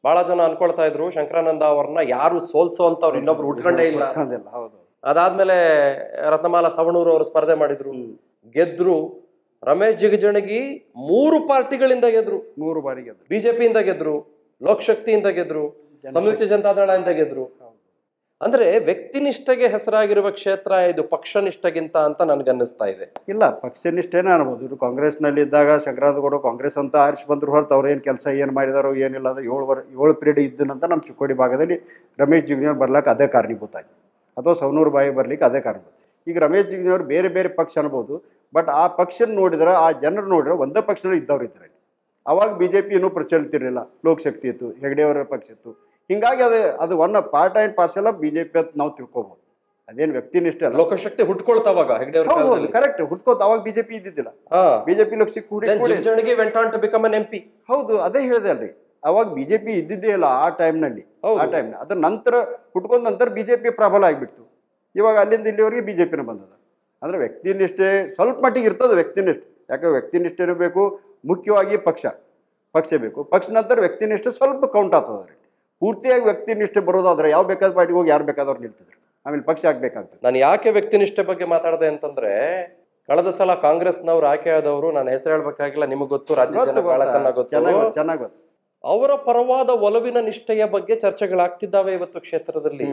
ಬಹಳ ಜನ ಅನ್ಕೊಳ್ತಾ ಇದ್ರು ಶಂಕರಾನಂದ ಅವ್ರನ್ನ ಯಾರು ಸೋಲ್ಸೋ ಅಂತ ಅವ್ರು ಇನ್ನೊಬ್ರು ಉಟ್ಕೊಂಡೇ ಇಲ್ಲ. ಅದಾದ್ಮೇಲೆ ರತ್ನಮಾಲಾ ಸವಣೂರು ಅವರು ಸ್ಪರ್ಧೆ ಮಾಡಿದ್ರು, ಗೆದ್ರು. ರಮೇಶ್ ಜಿಗಜಿಣಗಿ 3 ಪಾರ್ಟಿಗಳಿಂದ ಗೆದ್ರು, 3 ಬಾರಿ ಗೆದ್ರು. ಬಿಜೆಪಿಯಿಂದ ಗೆದ್ರು, ಲೋಕಶಕ್ತಿಯಿಂದ ಗೆದ್ರು, ಸಂಯುಕ್ತ ಜನತಾದಳದಿಂದ ಗೆದ್ರು. ಅಂದ್ರೆ ವ್ಯಕ್ತಿನಿಷ್ಠೆಗೆ ಹೆಸರಾಗಿರುವ ಕ್ಷೇತ್ರ ಇದು, ಪಕ್ಷನಿಷ್ಠೆಗಿಂತ ಅಂತ ನನ್ಗನ್ನಿಸ್ತಾ ಇದೆ. ಇಲ್ಲ, ಪಕ್ಷನಿಷ್ಠೇನೆ ಅನ್ಬೋದು. ಇವರು ಕಾಂಗ್ರೆಸ್ನಲ್ಲಿ ಇದ್ದಾಗ ಶಂಕರಾನಂದಗೌಡ ಕಾಂಗ್ರೆಸ್ ಅಂತ ಆರಿಸಿ ಬಂದ್ರು ಹೊರತು ಅವ್ರು ಏನು ಕೆಲಸ ಏನು ಮಾಡಿದಾರೋ ಏನಿಲ್ಲ, ಅದು 7 ಪೀರಿಯಡ್ ಇದ್ದನಂತ ನಮ್ಮ ಚಿಕ್ಕೋಡಿ ಭಾಗದಲ್ಲಿ ರಮೇಶ್ ಜಿಗಜಿಣಗಿ ಬರ್ಲಿಕ್ಕೆ ಅದೇ ಕಾರಣೀಭೂತ ಆಯ್ತು, ಅಥವಾ ಸವಣೂರು ಬಾಯಿ ಬರ್ಲಿಕ್ಕೆ ಅದೇ ಕಾರಣೀಭೂತ. ಈಗ ರಮೇಶ್ ಜಿಗಜಿಣಗಿ ಬೇರೆ ಬೇರೆ ಪಕ್ಷ ಅನ್ಬೋದು, ಬಟ್ ಆ ಪಕ್ಷ ನೋಡಿದ್ರೆ, ಆ ಜನರು ನೋಡಿದ್ರೆ ಒಂದೇ ಪಕ್ಷದಲ್ಲಿ ಇದ್ದವ್ರು ಇದ್ದಾರೆ. ಅವಾಗ BJP ಇನ್ನೂ ಪ್ರಚಲಿತಿರಲಿಲ್ಲ, ಲೋಕಶಕ್ತಿ ಇತ್ತು, ಹೆಗಡೆಯವರ ಪಕ್ಷ ಇತ್ತು. ಹಿಂಗಾಗಿ ಅದು one part and parcel of BJP ಅಂತ ನಾವು ತಿಳ್ಕೊಬೋದು. ಅದೇನು ವ್ಯಕ್ತಿನಿಷ್ಠ ಅಲ್ಲ. ಲೋಕಶಕ್ತಿ ಹುಟ್ಕೊಳ್ತಾವಾಗ ಕರೆಕ್ಟ್ ಹುಟ್ಕೋತ, ಅವಾಗ BJP ಇದ್ದಿದ್ದಿಲ್ಲ. BJP MP. ಹೌದು, ಅದೇ ಹೇಳಿದೆ ಅಲ್ರಿ, ಅವಾಗ BJP ಇದ್ದಿದ್ದೇ ಇಲ್ಲ ಆ ಟೈಮ್ನಲ್ಲಿ. ಅದ್ರ ನಂತರ ಹುಟ್ಕೊಂಡ ನಂತರ BJP ಪ್ರಬಲ ಆಗಿಬಿಡ್ತು. ಇವಾಗ ಅಲ್ಲಿಂದ ಇಲ್ಲಿವರೆಗೆ BJPನ ಬಂದದ. ಅಂದ್ರೆ ವ್ಯಕ್ತಿನಿಷ್ಠೆ ಸ್ವಲ್ಪ ಮಟ್ಟಿಗೆ ಇರ್ತದೆ, ವ್ಯಕ್ತಿನಿಷ್ಠೆ. ಯಾಕಂದ್ರೆ ವ್ಯಕ್ತಿನಿಷ್ಠೆನೂ ಬೇಕು, ಮುಖ್ಯವಾಗಿ ಪಕ್ಷ. ಪಕ್ಷ ಬೇಕು. ಪಕ್ಷ ನಂತರ ವ್ಯಕ್ತಿನಿಷ್ಠೆ ಸ್ವಲ್ಪ ಕೌಂಟ್ ಆಗ್ತದೆ ರೀ. ಪೂರ್ತಿಯಾಗಿ ವ್ಯಕ್ತಿನಿಷ್ಠೆ ಬರೋದಾದ್ರೆ ಯಾವ ಬೇಕಾದ ಪಾರ್ಟಿಗೆ ಹೋಗಿ ಯಾರು ಬೇಕಾದವ್ರು ನಿಲ್ತಿದ್ರು, ಆಮೇಲೆ ಪಕ್ಷ ಆಗಬೇಕಾಗ್ತದೆ. ನಾನು ಯಾಕೆ ವ್ಯಕ್ತಿನಿಷ್ಠೆ ಬಗ್ಗೆ ಮಾತಾಡಿದೆ ಅಂತಂದ್ರೆ, ಕಳೆದ ಸಲ ಕಾಂಗ್ರೆಸ್ನವ್ರು ಆಯ್ಕೆ ಆದವರು, ನಾನು ಹೆಸರು ಹೇಳ್ಬೇಕಾಗಿಲ್ಲ, ನಿಮಗೆ ಗೊತ್ತು, ರಾಜ್ಯ ಜನ ಬಹಳ ಚೆನ್ನಾಗಿ ಚೆನ್ನಾಗಿ ಗೊತ್ತು. ಅವರ ಪರವಾದ ಒಲವಿನ ನಿಷ್ಠೆಯ ಬಗ್ಗೆ ಚರ್ಚೆಗಳಾಗ್ತಿದ್ದಾವೆ ಇವತ್ತು ಕ್ಷೇತ್ರದಲ್ಲಿ.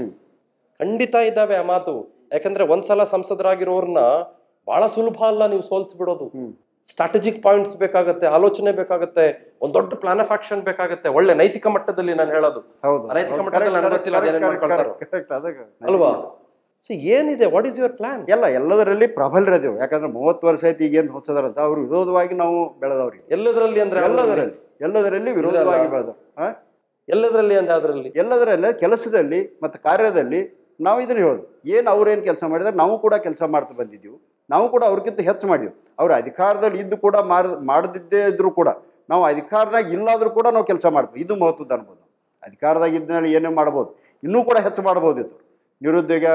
ಖಂಡಿತ ಇದ್ದಾವೆ ಆ ಮಾತು. ಯಾಕಂದ್ರೆ ಒಂದ್ಸಲ ಸಂಸದರಾಗಿರೋರ್ನ ಬಹಳ ಸುಲಭ ಅಲ್ಲ ನೀವು ಸೋಲ್ಸ್ಬಿಡೋದು. ಸ್ಟ್ರಾಟಜಿಕ್ ಪಾಯಿಂಟ್ಸ್ ಬೇಕಾಗತ್ತೆ, ಆಲೋಚನೆ ಬೇಕಾಗತ್ತೆ, ಒಂದ್ ದೊಡ್ಡ ಪ್ಲಾನ್ ಆಫ್ ಆಕ್ಷನ್ ಬೇಕಾಗತ್ತೆ. ಒಳ್ಳೆ ನೈತಿಕ ಮಟ್ಟದಲ್ಲಿ ನಾನು ಹೇಳೋದು, ನೈತಿಕ ಮಟ್ಟದಲ್ಲಿ ನನಗೆ ಗೊತ್ತಿಲ್ಲ ಅದೇನೇನ್ ಮಾಡ್ಕೊಳ್ತಾರೋ ಅಲ್ವಾ. ಸೊ ಏನಿದೆ, ವಾಟ್ ಈಸ್ ಯುವರ್ ಪ್ಲಾನ್? ಎಲ್ಲದರಲ್ಲಿ ಪ್ರಬಲರದೇವು. ಯಾಕಂದ್ರೆ 30 ವರ್ಷ ಆಯ್ತು ಈಗೇನು ಹೊಸದಾರಂತ ಅವ್ರು ವಿರೋಧವಾಗಿ ನಾವು ಬೆಳೆದವ್ರಿಗೆ. ಎಲ್ಲದರಲ್ಲಿ ಅಂದ್ರೆ ಎಲ್ಲದರಲ್ಲಿ ವಿರೋಧವಾಗಿ ಬೆಳೆದವ್ರು. ಎಲ್ಲದರಲ್ಲಿ ಅಂದ್ರೆ ಅದರಲ್ಲಿ ಎಲ್ಲದರಲ್ಲೇ ಕೆಲಸದಲ್ಲಿ ಮತ್ತು ಕಾರ್ಯದಲ್ಲಿ ನಾವು ಇದನ್ನು ಹೇಳೋದು. ಏನು ಅವ್ರೇನು ಕೆಲಸ ಮಾಡಿದ್ರೆ ನಾವು ಕೂಡ ಕೆಲಸ ಮಾಡ್ತಾ ಬಂದಿದ್ದೀವಿ. ನಾವು ಕೂಡ ಅವ್ರಿಗಿಂತ ಹೆಚ್ಚು ಮಾಡಿದ್ವಿ. ಅವ್ರು ಅಧಿಕಾರದಲ್ಲಿ ಇದ್ದು ಕೂಡ ಮಾಡದಿದ್ದೇ ಇದ್ರೂ ಕೂಡ ನಾವು ಅಧಿಕಾರದಾಗ ಇಲ್ಲಾದರೂ ಕೂಡ ನಾವು ಕೆಲಸ ಮಾಡ್ತೀವಿ. ಇದು ಮಹತ್ವದ ಅನ್ಬೋದು. ಅಧಿಕಾರದಾಗ ಇದ್ದಲ್ಲಿ ಏನೇ ಮಾಡ್ಬೋದು, ಇನ್ನೂ ಕೂಡ ಹೆಚ್ಚು ಮಾಡ್ಬೋದಿತ್ತು. ನಿರುದ್ಯೋಗ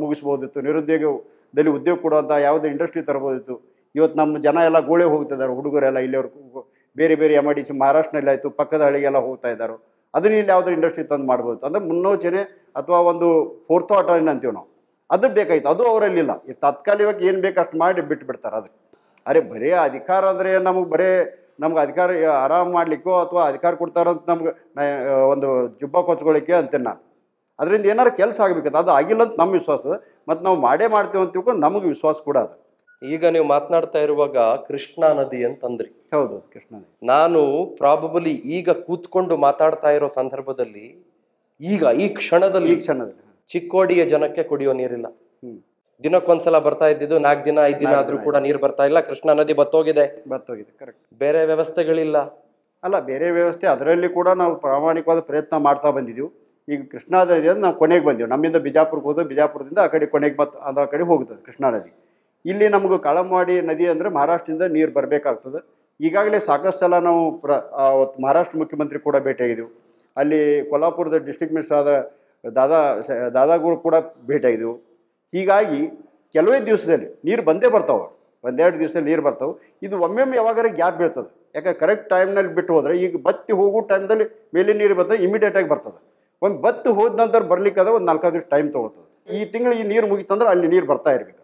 ಮುಗಿಸ್ಬೋದಿತ್ತು, ನಿರುದ್ಯೋಗದಲ್ಲಿ ಉದ್ಯೋಗ ಕೊಡುವಂಥ ಯಾವುದೇ ಇಂಡಸ್ಟ್ರಿ ತರ್ಬೋದಿತ್ತು. ಇವತ್ತು ನಮ್ಮ ಜನ ಎಲ್ಲ ಗೋಳೆ ಹೋಗ್ತಿದ್ದಾರೆ, ಹುಡುಗರೆಲ್ಲ ಇಲ್ಲಿಯವ್ರು ಬೇರೆ ಬೇರೆ MIDC ಮಹಾರಾಷ್ಟ್ರನಲ್ಲಿ ಆಯಿತು, ಪಕ್ಕದ ಹಳ್ಳಿಗೆಲ್ಲ ಹೋಗ್ತಾ ಇದ್ದಾರೆ. ಅದನ್ನ ಇಲ್ಲಿ ಯಾವುದೋ ಇಂಡಸ್ಟ್ರಿ ತಂದು ಮಾಡ್ಬೋದು. ಅಂದರೆ ಮುನ್ನೋಚನೆ ಅಥವಾ ಒಂದು ಫೋರ್ಥಾಟ್ ಅಂತೀವಿ ನಾವು, ಅದು ಬೇಕಾಯ್ತು. ಅದು ಅವರಲ್ಲಿಲ್ಲ. ಈ ತಾತ್ಕಾಲಿಕವಾಗಿ ಏನು ಬೇಕು ಅಷ್ಟು ಮಾಡಿ ಬಿಟ್ಟು ಬಿಡ್ತಾರೆ. ಅದಕ್ಕೆ ಅರೆ ಬರೀ ಅಧಿಕಾರ ಅಂದರೆ ನಮ್ಗೆ ಅಧಿಕಾರ ಆರಾಮ್ ಮಾಡಲಿಕ್ಕೋ ಅಥವಾ ಅಧಿಕಾರ ಕೊಡ್ತಾರಂತ ನಮ್ಗೆ ಒಂದು ಜುಬ್ಬ ಕೊಚ್ಕೊಳ್ಳಿಕ್ಕೆ ಅಂತೇನೆ ನಾನು. ಅದರಿಂದ ಏನಾರು ಕೆಲಸ ಆಗಬೇಕಂತ ಅದು ಆಗಿಲ್ಲ ಅಂತ ನಮ್ಮ ವಿಶ್ವಾಸ. ಮತ್ತು ನಾವು ಮಾಡ್ತೀವಿ ಅಂತ ತಿಳ್ಕೊಂಡು ನಮಗೆ ವಿಶ್ವಾಸ ಕೂಡ ಅದು. ಈಗ ನೀವು ಮಾತನಾಡ್ತಾ ಇರುವಾಗ ಕೃಷ್ಣಾ ನದಿ ಅಂತಂದ್ರಿ. ಹೌದು, ಕೃಷ್ಣಾ ನದಿ. ನಾನು ಪ್ರಾಬಬಲಿ ಈಗ ಕೂತ್ಕೊಂಡು ಮಾತಾಡ್ತಾ ಇರೋ ಸಂದರ್ಭದಲ್ಲಿ ಈ ಕ್ಷಣದಲ್ಲಿ ಚಿಕ್ಕೋಡಿಯ ಜನಕ್ಕೆ ಕುಡಿಯೋ ನೀರಿಲ್ಲ. ದಿನಕ್ಕೊಂದ್ಸಲ ಬರ್ತಾ ಇದ್ದಿದ್ದು 4 ದಿನ 5 ದಿನ ಆದ್ರೂ ಕೂಡ ನೀರು ಬರ್ತಾ ಇಲ್ಲ. ಕೃಷ್ಣಾ ನದಿ ಬತ್ತೋಗಿದೆ. ಕರೆಕ್ಟ್. ಬೇರೆ ವ್ಯವಸ್ಥೆಗಳಿಲ್ಲ. ಅಲ್ಲ, ಬೇರೆ ವ್ಯವಸ್ಥೆ ಅದರಲ್ಲಿ ಕೂಡ ನಾವು ಪ್ರಾಮಾಣಿಕವಾದ ಪ್ರಯತ್ನ ಮಾಡ್ತಾ ಬಂದಿದ್ದೀವಿ. ಈಗ ಕೃಷ್ಣಾ ನದಿ ಅಂತ ನಾವು ಕೊನೆಗೆ ಬಂದೀವಿ. ನಮ್ಮಿಂದ ಬಿಜಾಪುರಕ್ಕೆ ಹೋದ, ಬಿಜಾಪುರದಿಂದ ಆ ಕಡೆ ಕೊನೆಗೆ ಆ ಕಡೆ ಹೋಗ್ತದೆ ಕೃಷ್ಣಾ ನದಿ. ಇಲ್ಲಿ ನಮಗೂ ಕಾಳಮ್ಮಾಡಿ ನದಿ ಅಂದರೆ ಮಹಾರಾಷ್ಟ್ರದಿಂದ ನೀರು ಬರಬೇಕಾಗ್ತದೆ. ಈಗಾಗಲೇ ಸಾಕಷ್ಟು ಸಲ ನಾವು ಮಹಾರಾಷ್ಟ್ರ ಮುಖ್ಯಮಂತ್ರಿ ಕೂಡ ಭೇಟಿಯಾಗಿದ್ದೆವು. ಅಲ್ಲಿ ಕೊಲ್ಹಾಪುರದ ಡಿಸ್ಟ್ರಿಕ್ಟ್ ಮಿನಿಸ್ಟರ್ ಆದ ದಾದಾಗಳು ಕೂಡ ಭೇಟಿಯಾಗಿದ್ದೆವು. ಹೀಗಾಗಿ ಕೆಲವೇ ದಿವಸದಲ್ಲಿ ನೀರು ಬಂದೇ ಬರ್ತಾವೆ. 1-2 ದಿವಸದಲ್ಲಿ ನೀರು ಬರ್ತಾವೆ. ಇದು ಒಮ್ಮೊಮ್ಮೆ ಯಾವಾಗಾರ ಗ್ಯಾಪ್ ಬೀಳ್ತದೆ. ಯಾಕಂದ್ರೆ ಕರೆಕ್ಟ್ ಟೈಮ್ನಲ್ಲಿ ಬಿಟ್ಟು ಹೋದರೆ, ಈಗ ಬತ್ತಿ ಹೋಗೋ ಟೈಮ್ದಲ್ಲಿ ಮೇಲಿನ ನೀರು ಬರ್ತದೆ, ಇಮಿಡಿಯೇಟಾಗಿ ಬರ್ತದೆ. ಒಂದು ಬತ್ತಿ ಹೋದ ನಂತರ ಬರ್ಲಿಕ್ಕಾದ್ರೆ ಒಂದು 4 ದಿವಸ ಟೈಮ್ ತೊಗೊಳ್ತದೆ. ಈ ತಿಂಗಳು ಈ ನೀರು ಮುಗಿತಂದ್ರೆ ಅಲ್ಲಿ ನೀರು ಬರ್ತಾ ಇರಬೇಕು.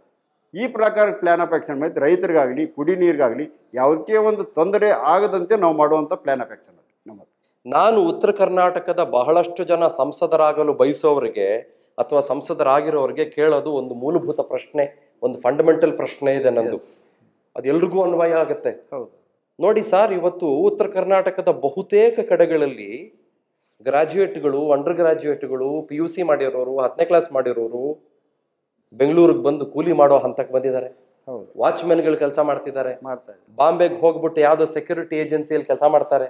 ಈ ಪ್ರಕಾರ ಪ್ಲ್ಯಾನ್ ಆಫ್ ಆ್ಯಕ್ಷನ್ ಮಾಡಿ ರೈತರಿಗಾಗಲಿ ಕುಡಿ ನೀರಿಗಾಗಲಿ ಯಾವುದಕ್ಕೆ ಒಂದು ತೊಂದರೆ ಆಗದಂತೆ ನಾವು ಮಾಡುವಂಥ ಪ್ಲ್ಯಾನ್ ಆಫ್ ಆ್ಯಕ್ಷನ್ ಅದು ನಮ್ಮದು. ನಾನು ಉತ್ತರ ಕರ್ನಾಟಕದ ಬಹಳಷ್ಟು ಜನ ಸಂಸದರಾಗಲು ಬಯಸೋರಿಗೆ ಅಥವಾ ಸಂಸದರಾಗಿರೋರಿಗೆ ಕೇಳೋದು ಒಂದು ಮೂಲಭೂತ ಪ್ರಶ್ನೆ, ಒಂದು ಫಂಡಮೆಂಟಲ್ ಪ್ರಶ್ನೆ ಇದೆ ನಂದು. ಅದು ಎಲ್ರಿಗೂ ಅನ್ವಯ ಆಗುತ್ತೆ. ಹೌದು ನೋಡಿ ಸರ್, ಇವತ್ತು ಉತ್ತರ ಕರ್ನಾಟಕದ ಬಹುತೇಕ ಕಡೆಗಳಲ್ಲಿ ಗ್ರಾಜ್ಯುಯೇಟ್ಗಳು, ಅಂಡರ್ ಗ್ರಾಜ್ಯುಯೇಟ್ಗಳು, PUC ಮಾಡಿರೋರು, 10ನೇ ಕ್ಲಾಸ್ ಮಾಡಿರೋರು ಬೆಂಗಳೂರಿಗೆ ಬಂದು ಕೂಲಿ ಮಾಡೋ ಹಂತಕ್ಕೆ ಬಂದಿದ್ದಾರೆ. ವಾಚ್ಮೆನ್ಗಳು ಕೆಲಸ ಮಾಡ್ತಿದ್ದಾರೆ. ಬಾಂಬೆಗೆ ಹೋಗ್ಬಿಟ್ಟು ಯಾವುದೋ ಸೆಕ್ಯೂರಿಟಿ ಏಜೆನ್ಸಿಯಲ್ಲಿ ಕೆಲಸ ಮಾಡ್ತಾರೆ.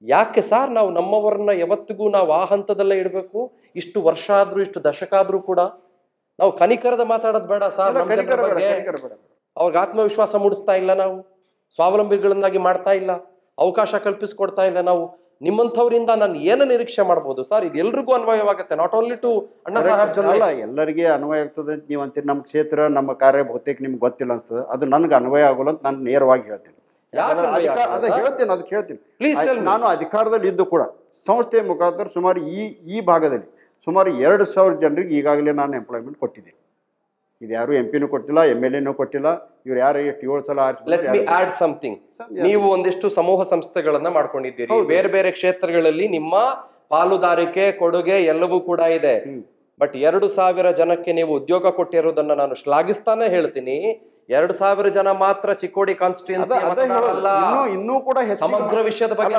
ಯಾಕೆ ಸರ್ ನಾವು ನಮ್ಮವರನ್ನ ಯಾವತ್ತಿಗೂ ನಾವು ಆ ಹಂತದಲ್ಲೇ ಇಡಬೇಕು? ಇಷ್ಟು ವರ್ಷ ಆದ್ರೂ, ಇಷ್ಟು ದಶಕ ಆದ್ರೂ ಕೂಡ ನಾವು ಕನಿಕರದ ಮಾತಾಡೋದು ಬೇಡ ಸರ್. ಅವ್ರಿಗೆ ಆತ್ಮವಿಶ್ವಾಸ ಮೂಡಿಸ್ತಾ ಇಲ್ಲ, ನಾವು ಸ್ವಾವಲಂಬಿಗಳನ್ನಾಗಿ ಮಾಡ್ತಾ ಇಲ್ಲ, ಅವಕಾಶ ಕಲ್ಪಿಸ್ಕೊಡ್ತಾ ಇಲ್ಲ ನಾವು. ನಿಮ್ಮಂಥವರಿಂದ ನಾನು ಏನು ನಿರೀಕ್ಷೆ ಮಾಡ್ಬೋದು ಸರ್? ಇದು ಎಲ್ರಿಗೂ ಅನ್ವಯವಾಗುತ್ತೆ, not only to Anna Saheb Jolle. ಎಲ್ಲರಿಗೆ ಅನ್ವಯ ಆಗ್ತದೆ ಅಂತ ನೀವು ಅಂತೀರಿ. ನಮ್ಮ ಕ್ಷೇತ್ರ, ನಮ್ಮ ಕಾರ್ಯ ಬಹುತೇಕ ನಿಮ್ಗೆ ಗೊತ್ತಿಲ್ಲ ಅನ್ಸ್ತದೆ. ಅದು ನನಗೆ ಅನ್ವಯ ಆಗೋಲ್ಲ ಅಂತ ನಾನು ನೇರವಾಗಿ ಹೇಳ್ತೀನಿ. ಅದಕ್ಕೆ ಹೇಳ್ತೀನಿ. ನಾನು ಅಧಿಕಾರದಲ್ಲಿ ಇದ್ದು ಕೂಡ ಸಂಸ್ಥೆಯ ಮುಖಾಂತರ ಸುಮಾರು ಈ ಭಾಗದಲ್ಲಿ ಸುಮಾರು 2,000 ಜನರಿಗೆ ಈಗಾಗಲೇ ನಾನು ಎಂಪ್ಲಾಯ್ಮೆಂಟ್ ಕೊಟ್ಟಿದ್ದೀನಿ. ಇದು ಯಾರು MP ಕೊಟ್ಟಿಲ್ಲ, MLA ಕೊಟ್ಟಿಲ್ಲ. ಇವ್ರು ಯಾರು 7 ಸಲ ಆರಿಸಿ. ನೀವು ಒಂದಿಷ್ಟು ಸಮೂಹ ಸಂಸ್ಥೆಗಳನ್ನ ಮಾಡ್ಕೊಂಡಿದ್ದೀರಿ. ಬೇರೆ ಬೇರೆ ಕ್ಷೇತ್ರಗಳಲ್ಲಿ ನಿಮ್ಮ ಪಾಲುದಾರಿಕೆ, ಕೊಡುಗೆ ಎಲ್ಲವೂ ಕೂಡ ಇದೆ. ಬಟ್ 2,000 ಜನಕ್ಕೆ ನೀವು ಉದ್ಯೋಗ ಕೊಟ್ಟಿರೋದನ್ನ ನಾನು ಶ್ಲಾಘಿಸ್ತಾನೆ ಹೇಳ್ತೀನಿ. 2,000 ಜನ ಮಾತ್ರ ಚಿಕ್ಕೋಡಿ ಕಾನ್ಸ್ಟಿಟ್ಯೂನ್ಸಿ ಇನ್ನೂ ಕೂಡ ಸಮಗ್ರ ವಿಷಯದ ಬಗ್ಗೆ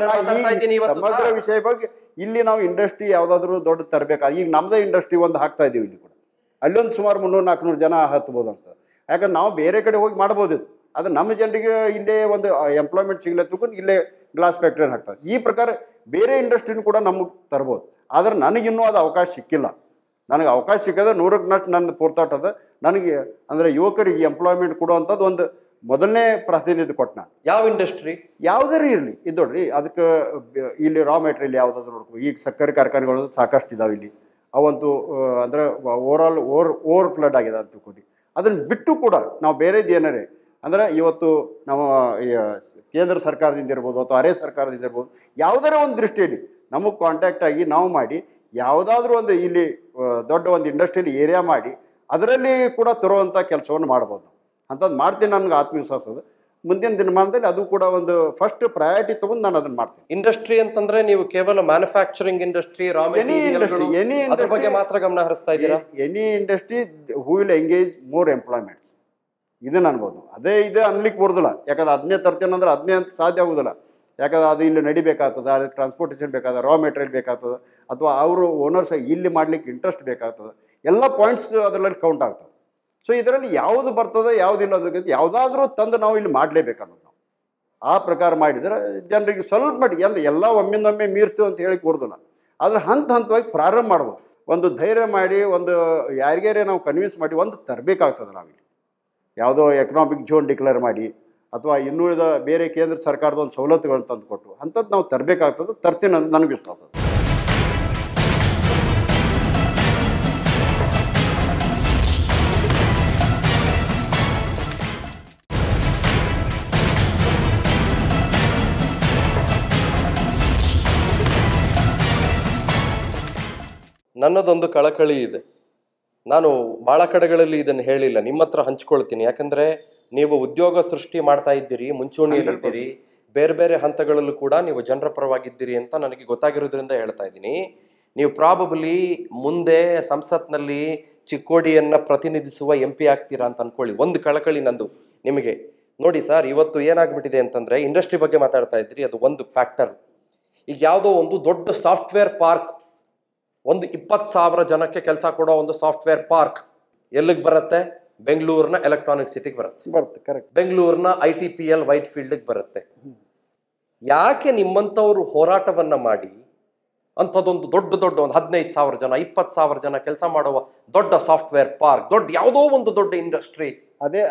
ಸಮಗ್ರ ವಿಷಯ ಬಗ್ಗೆ ಇಲ್ಲಿ ನಾವು ಇಂಡಸ್ಟ್ರಿ ಯಾವ್ದಾದ್ರು ದೊಡ್ಡ ತರಬೇಕಾದ. ಈಗ ನಮ್ದೇ ಇಂಡಸ್ಟ್ರಿ ಒಂದು ಹಾಕ್ತಾ ಇದೀವಿ ಇಲ್ಲಿ ಕೂಡ. ಅಲ್ಲೊಂದು ಸುಮಾರು 300-400 ಜನ ಹತ್ಬೋದು ಅಂತ. ಯಾಕಂದ್ರೆ ನಾವು ಬೇರೆ ಕಡೆ ಹೋಗಿ ಮಾಡ್ಬೋದಿತ್ತು. ಅದು ನಮ್ಮ ಜನರಿಗೆ ಇಲ್ಲೇ ಒಂದು ಎಂಪ್ಲಾಯ್ಮೆಂಟ್ ಸಿಗಲಿ ತಿಳ್ಕೊಂಡು ಇಲ್ಲೇ ಗ್ಲಾಸ್ ಫ್ಯಾಕ್ಟ್ರಿಯನ್ನು ಹಾಕ್ತಾರೆ. ಈ ಪ್ರಕಾರ ಬೇರೆ ಇಂಡಸ್ಟ್ರಿನೂ ಕೂಡ ನಮಗೆ ತರ್ಬೋದು. ಆದರೆ ನನಗಿನ್ನೂ ಅದು ಅವಕಾಶ ಸಿಕ್ಕಿಲ್ಲ. ನನಗೆ ಅವಕಾಶ ಸಿಕ್ಕದ 100ಕ್ಕೆ ನಷ್ಟು ನನ್ನ ಪೂರ್ತಾಟ ಅದ. ನನಗೆ ಅಂದರೆ ಯುವಕರಿಗೆ ಎಂಪ್ಲಾಯ್ಮೆಂಟ್ ಕೊಡುವಂಥದ್ದು ಒಂದು ಮೊದಲನೇ ಪ್ರಾತಿನಿಧ್ಯ ಕೊಟ್ಟು ನಾನು. ಯಾವ ಇಂಡಸ್ಟ್ರಿ ಯಾವುದೇ ಇರಲಿ ಇದು ನೋಡ್ರಿ, ಅದಕ್ಕೆ ಇಲ್ಲಿ ರಾ ಮೆಟೀರಿಯಲ್ ಯಾವುದಾದ್ರು ನೋಡ್ಕೊ. ಈಗ ಸಕ್ಕರೆ ಕಾರ್ಖಾನೆಗಳು ಸಾಕಷ್ಟು ಇದಾವೆ ಇಲ್ಲಿ. ಅವಂತೂ ಅಂದರೆ ಓವರ್ ಫ್ಲಡ್ ಆಗಿದೆ ಅಂತ ತಿಳ್ಕೊಂಡು ಅದನ್ನು ಬಿಟ್ಟು ಕೂಡ ನಾವು ಬೇರೆದು ಏನಾರೇ ಅಂದರೆ ಇವತ್ತು ನಮ್ಮ ಕೇಂದ್ರ ಸರ್ಕಾರದಿಂದ ಇರ್ಬೋದು ಅಥವಾ ಅರೆ ಸರ್ಕಾರದಿಂದ ಇರ್ಬೋದು, ಯಾವುದರ ಒಂದು ದೃಷ್ಟಿಯಲ್ಲಿ ನಮಗೆ ಕಾಂಟ್ಯಾಕ್ಟ್ ಆಗಿ ನಾವು ಮಾಡಿ ಯಾವುದಾದ್ರೂ ಒಂದು ಇಲ್ಲಿ ದೊಡ್ಡ ಒಂದು ಇಂಡಸ್ಟ್ರಿಯಲ್ ಏರಿಯಾ ಮಾಡಿ ಅದರಲ್ಲಿ ಕೂಡ ತರುವಂಥ ಕೆಲಸವನ್ನು ಮಾಡ್ಬೋದು. ಅಂಥದ್ದು ಮಾಡ್ತೀನಿ, ನನಗೆ ಆತ್ಮವಿಶ್ವಾಸ ಅದು. ಮುಂದಿನ ದಿನಮಾನದಲ್ಲಿ ಅದು ಕೂಡ ಒಂದು ಫಸ್ಟ್ ಪ್ರಯಾರಿಟಿ ತಗೊಂಡು ನಾನು ಅದನ್ನು ಮಾಡ್ತೀನಿ. ಇಂಡಸ್ಟ್ರಿ ಅಂತಂದ್ರೆ ನೀವು ಕೇವಲ ಮ್ಯಾನುಫ್ಯಾಕ್ಚರಿಂಗ್ ಇಂಡಸ್ಟ್ರಿ, ಅದ್ರ ಬಗ್ಗೆ ಮಾತ್ರ ಗಮನ ಹರಿಸ್ತಾ ಇದ್ದೀರಾ? Any industry who will engage more employments, ಇದನ್ನು ಅನ್ಬೋದು. ಇದು ಅನ್ಲಿಕ್ಕೆ ಬರೋದಿಲ್ಲ, ಯಾಕಂದ್ರೆ ಅದನ್ನೇ ತರ್ತೇನೆ ಅಂದ್ರೆ ಅದನ್ನೇ ಅಂತ ಸಾಧ್ಯ ಆಗೋದಿಲ್ಲ. ಯಾಕಂದ್ರೆ ಅದು ಇಲ್ಲಿ ನಡಿಬೇಕಾಗ್ತದೆ, ಅದಕ್ಕೆ ಟ್ರಾನ್ಸ್ಪೋರ್ಟೇಷನ್ ಬೇಕಾಗ್ತದೆ, ರಾ ಮೆಟೀರಿಯಲ್ ಬೇಕಾಗ್ತದೆ, ಅಥವಾ ಅವರು ಓನರ್ಸ್ ಇಲ್ಲಿ ಮಾಡ್ಲಿಕ್ಕೆ ಇಂಟ್ರೆಸ್ಟ್ ಬೇಕಾಗ್ತದೆ. ಎಲ್ಲ ಪಾಯಿಂಟ್ಸ್ ಅದರಲ್ಲಿ ಕೌಂಟ್ ಆಗ್ತವೆ. ಸೊ ಇದರಲ್ಲಿ ಯಾವುದು ಬರ್ತದೆ ಯಾವುದಿಲ್ಲ ಅದಕ್ಕೆ ಯಾವುದಾದ್ರೂ ತಂದು ನಾವು ಇಲ್ಲಿ ಮಾಡಲೇಬೇಕನ್ನೋದು ನಾವು ಆ ಪ್ರಕಾರ ಮಾಡಿದರೆ ಜನರಿಗೆ ಸ್ವಲ್ಪ ಮಟ್ಟಿಗೆ ಎಲ್ಲ ಒಮ್ಮಿಂದೊಮ್ಮೆ ಮೀರ್ತೀವಿ ಅಂತ ಹೇಳಿ ಬರೋದಿಲ್ಲ. ಆದರೆ ಹಂತವಾಗಿ ಪ್ರಾರಂಭ ಮಾಡ್ಬೋದು. ಒಂದು ಧೈರ್ಯ ಮಾಡಿ, ಒಂದು ಯಾರಿಗಾರೇ ನಾವು ಕನ್ವಿನ್ಸ್ ಮಾಡಿ ಒಂದು ತರಬೇಕಾಗ್ತದೆ. ನಾವಿಲ್ಲಿ ಯಾವುದೋ ಎಕನಾಮಿಕ್ ಝೋನ್ ಡಿಕ್ಲೇರ್ ಮಾಡಿ ಅಥವಾ ಇನ್ನುಳಿದ ಬೇರೆ ಕೇಂದ್ರ ಸರ್ಕಾರದ ಒಂದು ಸವಲತ್ತುಗಳನ್ನು ತಂದು ಕೊಟ್ಟು ಅಂಥದ್ದು ನಾವು ತರಬೇಕಾಗ್ತದೆ. ತರ್ತೀನಿ ಅಂತ ನನಗೆ ವಿಶ್ವಾಸ. ನನ್ನದೊಂದು ಕಳಕಳಿ ಇದೆ. ನಾನು ಭಾಳ ಕಡೆಗಳಲ್ಲಿ ಇದನ್ನು ಹೇಳಿಲ್ಲ, ನಿಮ್ಮ ಹತ್ರ ಹಂಚ್ಕೊಳ್ತೀನಿ. ಯಾಕಂದರೆ ನೀವು ಉದ್ಯೋಗ ಸೃಷ್ಟಿ ಮಾಡ್ತಾ ಇದ್ದೀರಿ, ಮುಂಚೂಣಿಯಲ್ಲಿದ್ದೀರಿ, ಬೇರೆ ಬೇರೆ ಹಂತಗಳಲ್ಲೂ ಕೂಡ ನೀವು ಜನರ ಪರವಾಗಿದ್ದೀರಿ ಅಂತ ನನಗೆ ಗೊತ್ತಾಗಿರೋದ್ರಿಂದ ಹೇಳ್ತಾ ಇದ್ದೀನಿ. ನೀವು ಪ್ರಾಬಬ್ಲಿ ಮುಂದೆ ಸಂಸತ್ನಲ್ಲಿ ಚಿಕ್ಕೋಡಿಯನ್ನು ಪ್ರತಿನಿಧಿಸುವ MP ಆಗ್ತೀರಾ ಅಂತ ಅಂದ್ಕೊಳ್ಳಿ. ಒಂದು ಕಳಕಳಿ ನಂದು ನಿಮಗೆ. ನೋಡಿ ಸರ್, ಇವತ್ತು ಏನಾಗ್ಬಿಟ್ಟಿದೆ ಅಂತಂದರೆ, ಇಂಡಸ್ಟ್ರಿ ಬಗ್ಗೆ ಮಾತಾಡ್ತಾ ಇದ್ರಿ, ಅದು ಒಂದು ಫ್ಯಾಕ್ಟರ್. ಈಗ ಯಾವುದೋ ಒಂದು ದೊಡ್ಡ ಸಾಫ್ಟ್ವೇರ್ ಪಾರ್ಕ್, ಒಂದು 20,000 ಜನಕ್ಕೆ ಕೆಲಸ ಕೊಡೋ ಒಂದು ಸಾಫ್ಟ್ವೇರ್ ಪಾರ್ಕ್ ಎಲ್ಲಿಗೆ ಬರುತ್ತೆ? ಬೆಂಗಳೂರಿನ ಎಲೆಕ್ಟ್ರಾನಿಕ್ ಸಿಟಿಗೆ ಬರುತ್ತೆ. ಕರೆಕ್ಟ್. ಬೆಂಗಳೂರಿನ ITPL ವೈಟ್ ಫೀಲ್ಡ್ಗೆ ಬರುತ್ತೆ. ಯಾಕೆ ನಿಮ್ಮಂಥವ್ರು ಹೋರಾಟವನ್ನ ಮಾಡಿ ಅಂಥದ್ದೊಂದು ದೊಡ್ಡ ಒಂದು 15,000 ಜನ 20,000 ಜನ ಕೆಲಸ ಮಾಡುವ ದೊಡ್ಡ ಸಾಫ್ಟ್ವೇರ್ ಪಾರ್ಕ್, ದೊಡ್ಡ ಯಾವುದೋ ಒಂದು ದೊಡ್ಡ ಇಂಡಸ್ಟ್ರಿ, ಅದೇ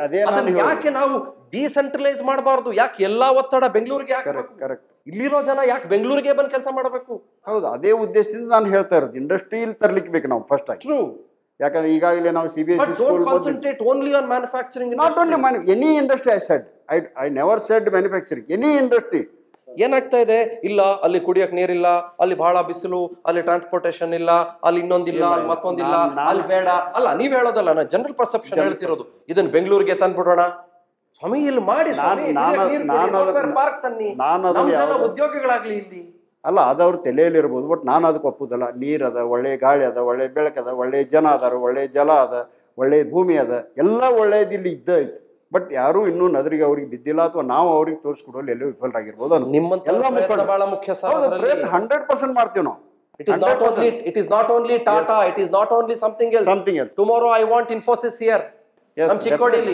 ಯಾಕೆ ನಾವು ಡಿಸೆಂಟ್ರಲೈಸ್ ಮಾಡಬಾರ್ದು? ಯಾಕೆ ಎಲ್ಲಾ ಒತ್ತಡ ಬೆಂಗಳೂರಿಗೆ? ಕರೆಕ್ಟ್. ಇಲ್ಲಿರೋ ಜನ ಯಾಕೆ ಬೆಂಗಳೂರಿಗೆ ಬಂದು ಕೆಲಸ ಮಾಡಬೇಕು? ಹೌದು, ಅದೇ ಉದ್ದೇಶದಿಂದ ನಾನು ಹೇಳ್ತಾ ಇರೋದು. ಇಂಡಸ್ಟ್ರಿಯಲ್ಲಿ ತರ್ಲಿಕ್ಕೆ ಬೇಕು ನಾವು ಫಸ್ಟ್ ಆಗಿ. ಟ್ರೂ. ಯಾಕಂದ್ರೆ ಈಗಾಗಲೇ ನಾವು CBSE school concentrate only on manufacturing, not only any industry. I never said manufacturing, any industry. ಏನಾಗ್ತಾ ಇದೆ? ಇಲ್ಲ, ಅಲ್ಲಿ ಕುಡಿಯಕ್ ನೀರಿಲ್ಲ, ಅಲ್ಲಿ ಬಹಳ ಬಿಸಿಲು, ಅಲ್ಲಿ ಟ್ರಾನ್ಸ್ಪೋರ್ಟೇಶನ್ ಇಲ್ಲ, ಅಲ್ಲಿ ಇನ್ನೊಂದಿಲ್ಲ, ಅಲ್ಲಿ ಮತ್ತೊಂದಿಲ್ಲ, ಅಲ್ಲಿ ಬೇಡ. ಅಲ್ಲ, ನೀವ್ ಹೇಳೋದಲ್ಲ, ನಾನು ಜನರಲ್ ಪರ್ಸೆಪ್ಷನ್ ಹೇಳ್ತಿರೋದು. ಇದನ್ನ ಬೆಂಗಳೂರಿಗೆ ತಂದ್ಬಿಡೋಣ ಸ್ವಾಮಿ, ಇಲ್ಲಿ ಮಾಡಿ ಪಾರ್ಕ್ ತನ್ನಿ, ಉದ್ಯೋಗಿಗಳಾಗ್ಲಿ ಇಲ್ಲಿ. ಅಲ್ಲ, ಅದವ್ರ ತಲೆಯಲ್ಲಿರ್ಬೋದು, ಬಟ್ ನಾನು ಅದಕ್ಕೆ ಒಪ್ಪುದಲ್ಲ. ನೀರದ, ಒಳ್ಳೆ ಗಾಳಿ ಅದ, ಒಳ್ಳೆ ಬೆಳಕದ, ಒಳ್ಳೆ ಜನ ಅದಾರ, ಒಳ್ಳೆ ಜಲ ಅದ, ಒಳ್ಳೆ ಭೂಮಿ ಅದ, ಎಲ್ಲ ಒಳ್ಳೇದು ಇಲ್ಲಿ ಇದ್ದ ಐತಿ. ಬಟ್ ಯಾರು ಇನ್ನೂ ನದರಿಗೆ ಅವ್ರಿಗೆ ಬಿದ್ದಿಲ್ಲ, ಅಥವಾ ನಾವು ಅವ್ರಿಗೆ ತೋರಿಸ್ಕೊಡೋಲ್ಲಿ ಎಲ್ಲೂ ವಿಫಲರಾಗಿರ್ಬೋದು. ಎಲ್ಲ ಬಹಳ ಮುಖ್ಯ. 100% ಮಾಡ್ತೀವಿ ನಾವು. It is not only Tata, it is not only something else. Tomorrow I want Infosys here. ನಮ್ಮ ಚಿಕ್ಕೋಡಿಲಿ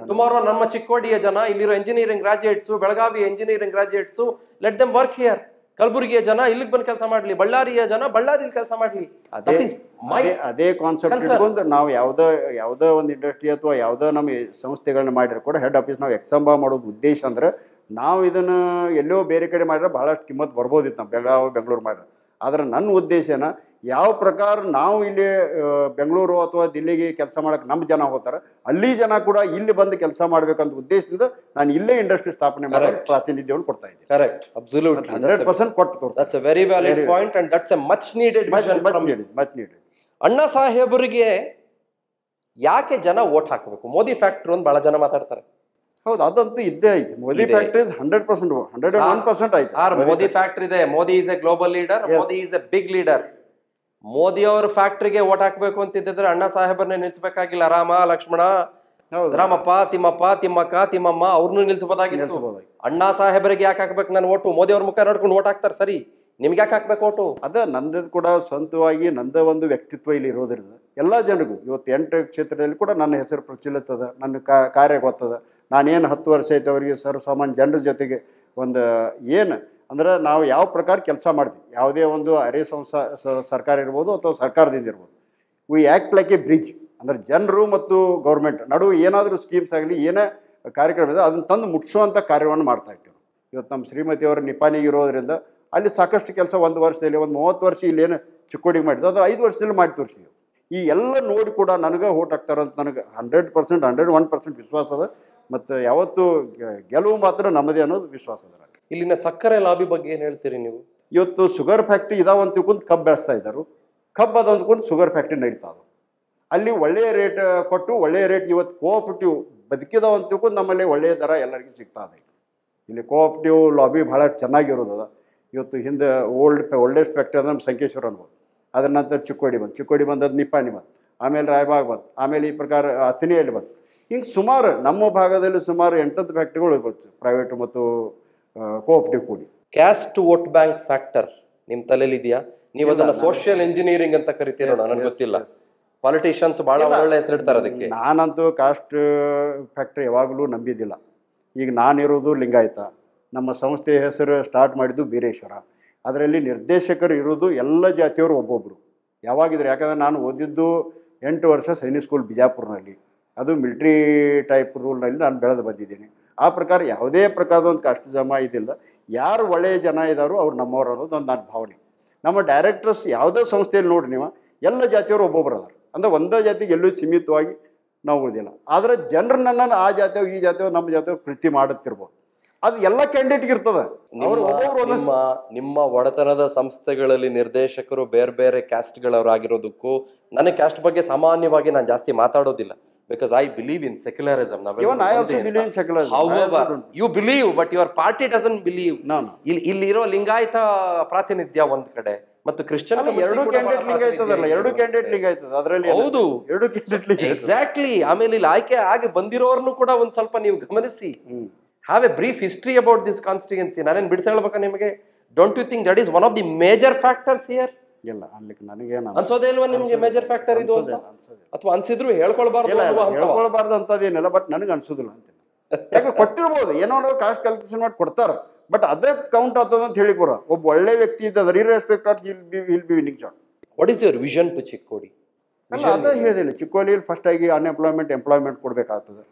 ಟುಮಾರೋ ನಮ್ಮ ಚಿಕ್ಕೋಡಿಯ ಜನ, ಇಲ್ಲಿರೋ engineering graduates, Belagavi engineering graduates, let them work here. ಕಲಬುರಗಿಯ ಜನ ಇಲ್ಲಿಗೆ ಬಂದು ಕೆಲಸ ಮಾಡ್ಲಿ, ಬಳ್ಳಾರಿಯ ಜನ ಬಳ್ಳಾರಿಯಲ್ಲಿ ಕೆಲಸ ಮಾಡ್ಲಿ. ಅದೇ ಕಾನ್ಸೆಪ್ಟ್ ಇಟ್ಕೊಂಡು ನಾವು ಯಾವುದೋ ಒಂದು ಇಂಡಸ್ಟ್ರಿ ಅಥವಾ ಯಾವುದೋ ನಮ್ಮ ಸಂಸ್ಥೆಗಳನ್ನ ಮಾಡಿದ್ರು ಕೂಡ ಹೆಡ್ ಆಫೀಸ್ ನಾವು ಎಕ್ಸಾಂಬಾ ಮಾಡೋದು ಉದ್ದೇಶ ಅಂದ್ರೆ, ನಾವು ಇದನ್ನು ಎಲ್ಲೋ ಬೇರೆ ಕಡೆ ಮಾಡಿದ್ರೆ ಬಹಳಷ್ಟು ಕಿಮ್ಮತ್ ಬರ್ಬೋದಿತ್ತು ನಾವು ಬೆಂಗಳೂರು ಮಾಡಿದ್ರೆ. ಆದರೆ ನನ್ನ ಉದ್ದೇಶನ ಯಾವ ಪ್ರಕಾರ ನಾವು ಇಲ್ಲಿ ಬೆಂಗಳೂರು ಅಥವಾ ದಿಲ್ಲಿಗೆ ಕೆಲಸ ಮಾಡಕ್ಕೆ ನಮ್ಮ ಜನ ಹೋಗ್ತಾರೆ, ಅಲ್ಲಿ ಜನ ಕೂಡ ಇಲ್ಲಿ ಬಂದು ಕೆಲಸ ಮಾಡ್ಬೇಕಂತ ಉದ್ದೇಶದಿಂದ ನಾನು ಇಲ್ಲೇ ಇಂಡಸ್ಟ್ರಿ ಸ್ಥಾಪನೆ ಮಾಡಿ ಪ್ರಾತಿನಿಧ್ಯವನ್ನು ಕೊಡ್ತಾ ಇದ್ದೀನಿ. ಕರೆಕ್ಟ್, ಅಬ್ಸಲ್ಯೂಟ್ಲಿ 100% ಕೊಟ್ಟು. That's a very valid point and that's a much needed vision from you. ಅಣ್ಣಾ ಸಾಹೇಬರಿಗೆ ಯಾಕೆ ಜನ ವೋಟ್ ಹಾಕಬೇಕು? ಮೋದಿ ಫ್ಯಾಕ್ಟರ್ ಒಂದು ಬಹಳ ಜನ ಮಾತಾಡ್ತಾರೆ. ಹೌದು, ಅದಂತೂ ಇದ್ದೇ ಐತಿ. ಮೋದಿ ಫ್ಯಾಕ್ಟರಿ 101% ಐತಿ. ಮೋದಿ ಫ್ಯಾಕ್ಟರಿ ಇದೆ. Modi is a global leader, Modi is a big leader. Modi ಅವ್ರ ಫ್ಯಾಕ್ಟ್ರಿಗೆ ಓಟ್ ಹಾಕ್ಬೇಕು ಅಂತಿದ್ದಿದ್ರೆ ಅಣ್ಣಾ ಸಾಹೇಬರನ್ನೇ ನಿಲ್ಸ್ಬೇಕಾಗಿಲ್ಲ. ರಾಮ, ಲಕ್ಷ್ಮಣ, ರಾಮಪ್ಪ, ತಿಮ್ಮಪ್ಪ, ತಿಮ್ಮಕ್ಕ, ತಿಮ್ಮಮ್ಮ ಅವ್ರನ್ನೂ ನಿಲ್ಸಬಹುದಾಗಿತ್ತು. ಅಣ್ಣಾ ಸಾಹೇಬರಿಗೆ ಯಾಕೆ ಹಾಕ್ಬೇಕು ನಾನು ಓಟು? ಮೋದಿ ಅವ್ರ ಮುಖ ನೋಡ್ಕೊಂಡು ಓಟ್ ಹಾಕ್ತಾರೆ, ಸರಿ, ನಿಮ್ಗೆ ಯಾಕೆ ಹಾಕ್ಬೇಕು ಓಟು? ಅದ ನಂದು ಕೂಡ ಸ್ವಂತವಾಗಿ ನಂದ ಒಂದು ವ್ಯಕ್ತಿತ್ವ ಇಲ್ಲಿ ಇರೋದ್ರಿಂದ ಎಲ್ಲ ಜನರಿಗೂ ಇವತ್ತು 8 ಕ್ಷೇತ್ರದಲ್ಲಿ ಕೂಡ ನನ್ನ ಹೆಸರು ಪ್ರಚಲಿತದ, ನನ್ನ ಕಾರ್ಯ ಗೊತ್ತದ. ನಾನೇನು 10 ವರ್ಷ ಐತೆ ಅವರಿಗೆ ಸರ್ವಸಾಮಾನ್ಯ ಜನರ ಜೊತೆಗೆ ಒಂದು ಏನು ಅಂದ್ರೆ ನಾವು ಯಾವ ಪ್ರಕಾರ ಕೆಲಸ ಮಾಡ್ತೀವಿ, ಯಾವುದೇ ಒಂದು ಅರೆ ಸರ್ಕಾರ ಇರ್ಬೋದು ಅಥವಾ ಸರ್ಕಾರದಿಂದ ಇರ್ಬೋದು, we act like a bridge. ಅಂದರೆ ಜನರು ಮತ್ತು ಗೌರ್ಮೆಂಟ್ ನಡುವೆ ಏನಾದರೂ ಸ್ಕೀಮ್ಸ್ ಆಗಲಿ, ಏನೇ ಕಾರ್ಯಕ್ರಮ ಇದೆ ಅದನ್ನು ತಂದು ಮುಟ್ಟಿಸುವಂಥ ಕಾರ್ಯವನ್ನು ಮಾಡ್ತಾ ಇರ್ತೀವಿ. ಇವತ್ತು ನಮ್ಮ ಶ್ರೀಮತಿಯವರ ನಿಪಾನಿಗೆ ಇರೋದ್ರಿಂದ ಅಲ್ಲಿ ಸಾಕಷ್ಟು ಕೆಲಸ ಒಂದು ವರ್ಷದಲ್ಲಿ, ಒಂದು 30 ವರ್ಷ ಇಲ್ಲೇನು ಚಿಕ್ಕೋಡಿಗೆ ಮಾಡಿದ್ದು ಅದು 5 ವರ್ಷದಲ್ಲಿ ಮಾಡಿ ತೋರಿಸಿದ್ವಿ. ಈ ಎಲ್ಲ ನೋಡಿ ಕೂಡ ನನಗೆ ಓಟ್ ಹಾಕ್ತಾರಂತ ನನಗೆ 100% 101% ವಿಶ್ವಾಸ ಅದ. ಮತ್ತು ಯಾವತ್ತೂ ಗೆಲುವು ಮಾತ್ರ ನಮ್ಮದೇ ಅನ್ನೋದು ವಿಶ್ವಾಸ ಅದರ. ಇಲ್ಲಿನ ಸಕ್ಕರೆ ಲಾಬಿ ಬಗ್ಗೆ ಏನು ಹೇಳ್ತೀರಿ ನೀವು? ಇವತ್ತು ಶುಗರ್ ಫ್ಯಾಕ್ಟ್ರಿ ಇದಾವ ಅಂತ ತಿಳ್ಕೊಂಡು ಕಬ್ಬು ಬೆಳೆಸ್ತಾ ಇದ್ದರು, ಕಬ್ಬು ಅದ ಅಂದ್ಕೊಂಡು ಶುಗರ್ ಫ್ಯಾಕ್ಟ್ರಿ ನಡೀತಾ ಅದು. ಅಲ್ಲಿ ಒಳ್ಳೆಯ ರೇಟ್ ಕೊಟ್ಟು ಒಳ್ಳೆಯ ರೇಟ್ ಇವತ್ತು ಕೋಆಪರೇಟಿವ್ ಬದುಕಿದಾವ ಅಂತ ತಿಳ್ಕೊಂಡು ನಮ್ಮಲ್ಲಿ ಒಳ್ಳೆಯ ದರ ಎಲ್ಲರಿಗೂ ಸಿಗ್ತಾ ಇದೆ. ಇಲ್ಲಿ ಕೋಆಪರೇಟಿವ್ ಲಾಬಿ ಭಾಳ ಚೆನ್ನಾಗಿರೋದದ. ಇವತ್ತು ಹಿಂದೆ ಓಲ್ಡೆಸ್ಟ್ ಫ್ಯಾಕ್ಟ್ರಿ ಅಂದ್ರೆ ನಮ್ಮ ಸಂಕೇಶ್ವರ ಅನ್ಬೋದು, ಅದರ ನಂತರ ಚಿಕ್ಕೋಡಿ ಬಂದದ್ದು ನಿಪ್ಪಾಣಿ ಬಂತು, ಆಮೇಲೆ ರಾಯಬಾಗ್ ಬಂತು, ಆಮೇಲೆ ಈ ಪ್ರಕಾರ ಹತ್ತನೆಯಲ್ಲಿ ಬಂತು. ಹಿಂಗೆ ಸುಮಾರು ನಮ್ಮ ಭಾಗದಲ್ಲಿ ಸುಮಾರು 8 ಫ್ಯಾಕ್ಟ್ರಿಗಳು ಬಂತು, ಪ್ರೈವೇಟು ಮತ್ತು ಕೋಆಪರೇಟಿವ್ ಕೂಡಿ. ಕ್ಯಾಸ್ಟ್ ವೋಟ್ ಬ್ಯಾಂಕ್ ಫ್ಯಾಕ್ಟರ್ ನಿಮ್ಮ ತಲೆಯಲ್ಲಿ ಇದೆಯಾ? ನೀವು ಅದನ್ನ ಸೋಷಿಯಲ್ ಇಂಜಿನಿಯರಿಂಗ್ ಅಂತ ಕರಿತೀರೋ ನನಗೆ ಗೊತ್ತಿಲ್ಲ. ಪಾಲಿಟಿಷಿಯನ್ಸ್ ಬಹಳ ಒಳ್ಳೆ ಹೆಸರಿಡ್ತಾರೆ ಅದಕ್ಕೆ. ನಾನಂತೂ ಕಾಸ್ಟ್ ಫ್ಯಾಕ್ಟ್ರಿ ಯಾವಾಗಲೂ ನಂಬಿದ್ದಿಲ್ಲ. ಈಗ ನಾನಿರೋದು ಲಿಂಗಾಯತ, ನಮ್ಮ ಸಂಸ್ಥೆ ಹೆಸರು ಸ್ಟಾರ್ಟ್ ಮಾಡಿದ್ದು ಬೀರೇಶ್ವರ. ಅದರಲ್ಲಿ ನಿರ್ದೇಶಕರು ಇರೋದು ಎಲ್ಲ ಜಾತಿಯವರು ಒಬ್ಬೊಬ್ಬರು ಯಾವಾಗಿದ್ರು. ಯಾಕಂದರೆ ನಾನು ಓದಿದ್ದು 8 ವರ್ಷ ಸೈನಿಕ್ ಸ್ಕೂಲ್ ಬಿಜಾಪುರ್ನಲ್ಲಿ, ಅದು ಮಿಲ್ಟ್ರಿ ಟೈಪ್ ರೂಲ್ನಲ್ಲಿ ನಾನು ಬೆಳೆದು ಬಂದಿದ್ದೀನಿ. ಆ ಪ್ರಕಾರ ಯಾವುದೇ ಪ್ರಕಾರದ ಒಂದು ಕಾಸ್ಟ್ ಜಮಾ ಇದಿಲ್ಲ. ಯಾರು ಒಳ್ಳೆಯ ಜನ ಇದ್ದಾರೋ ಅವ್ರು ನಮ್ಮವ್ರು ಅನ್ನೋದು ಒಂದು ನನ್ನ ಭಾವನೆ. ನಮ್ಮ ಡೈರೆಕ್ಟರ್ಸ್ ಯಾವುದೇ ಸಂಸ್ಥೆಯಲ್ಲಿ ನೋಡ್ರಿ ನೀವು, ಎಲ್ಲ ಜಾತಿಯವರು ಒಬ್ಬೊಬ್ಬರು ಅದಾರೆ. ಅಂದರೆ ಒಂದೇ ಜಾತಿಗೆ ಎಲ್ಲೂ ಸೀಮಿತವಾಗಿ ನಾವು ಉಳಿದಿಲ್ಲ. ಆದರೆ ಜನರು ನನ್ನನ್ನು ಆ ಜಾತಿಯವ್ರು ಈ ಜಾತಿಯವ್ರು ನಮ್ಮ ಜಾತಿಯವ್ರು ಪ್ರೀತಿ ಮಾಡುತ್ತಿರ್ಬೋದು. ಅದು ಎಲ್ಲ ಕ್ಯಾಂಡಿಡೇಟ್ಗೆ ಇರ್ತದೆ. ನಿಮ್ಮ ಒಡೆತನದ ಸಂಸ್ಥೆಗಳಲ್ಲಿ ನಿರ್ದೇಶಕರು ಬೇರೆ ಬೇರೆ ಕ್ಯಾಸ್ಟ್ಗಳವರಾಗಿರೋದಕ್ಕೂ ನನಗೆ ಕ್ಯಾಸ್ಟ್ ಬಗ್ಗೆ ಸಾಮಾನ್ಯವಾಗಿ ನಾನು ಜಾಸ್ತಿ ಮಾತಾಡೋದಿಲ್ಲ. Because I believe in secularism. Even I also believe in secularism. However, you believe, but your party doesn't believe. No. ಇಲ್ಲಿರೋ ಲಿಂಗಾಯತ ಪ್ರಾತಿನಿಧ್ಯ ಒಂದ್ ಕಡೆ ಮತ್ತು ಕ್ರಿಶ್ಚಿಯನ್ ಎರಡು ಕ್ಯಾಂಡಿಡೇಟ್ ಲಿಂಗಾಯತದಲ್ಲ, ಎರಡು ಕ್ಯಾಂಡಿಡೇಟ್ ಲಿಂಗಾಯತದ ಅದರಲ್ಲಿ. ಹೌದು, ಎರಡು ಕ್ಯಾಂಡಿಡೇಟ್ ಎಕ್ಸಾಕ್ಟ್ಲಿ. ಆಮೇಲೆ ಇಲ್ಲಿ ಆಯ್ಕೆ ಆಗಿ ಬಂದಿರೋರ್ನು ಕೂಡ ಒಂದ್ ಸ್ವಲ್ಪ ನೀವು ಗಮನಿಸಿ. Have a brief history about this constituency. ನಾನೇನು ಬಿಡಿಸ್ಕೊಳ್ಬೇಕಾ ನಿಮಗೆ? Don't you think that is one of the major factors here? ಇಲ್ಲ, ಅನ್ಲಿಕ್ಕೆ ನನಗೇನು ಅನ್ಸೋದೇ ಇಲ್ವಾ ನಿಮ್ಗೆ ಮೇಜರ್ ಫ್ಯಾಕ್ಟರ್ ಇದು ಅಂತ? ಅಥವಾ ಅನ್ಸಿದ್ರು ಹೇಳ್ಕೊಳ್ಬಾರ್ದು ಅಂತದೇನಿಲ್ಲ, ಬಟ್ ನನಗೆ ಅನ್ಸೋದಿಲ್ಲ ಅಂತ. ಯಾಕೆ ಕೊಟ್ಟಿರ್ಬೋದು, ಏನೋ ಕಾಸ್ಟ್ ಕ್ಯಾಲ್ಕುಲೇಷನ್ ಮಾಡಿ ಕೊಡ್ತಾರ, ಬಟ್ ಅದೇ ಕೌಂಟ್ ಆಗ್ತದ ಅಂತ ಹೇಳಿ ಬರೋ. ಒಬ್ಬ ಒಳ್ಳೆ ವ್ಯಕ್ತಿ ಇದ್ದದ irrespective of will be winning shot. What is your vision to Chikkodi? ಅಲ್ಲ, ಅದೇ ಹೇಳಿಲ್ಲ. ಚಿಕ್ಕೋಡಿಯಲ್ಲಿ ಫಸ್ಟ್ ಆಗಿ ಎಂಪ್ಲಾಯ್ಮೆಂಟ್ ಕೊಡಬೇಕಾಗ್ತದೆ.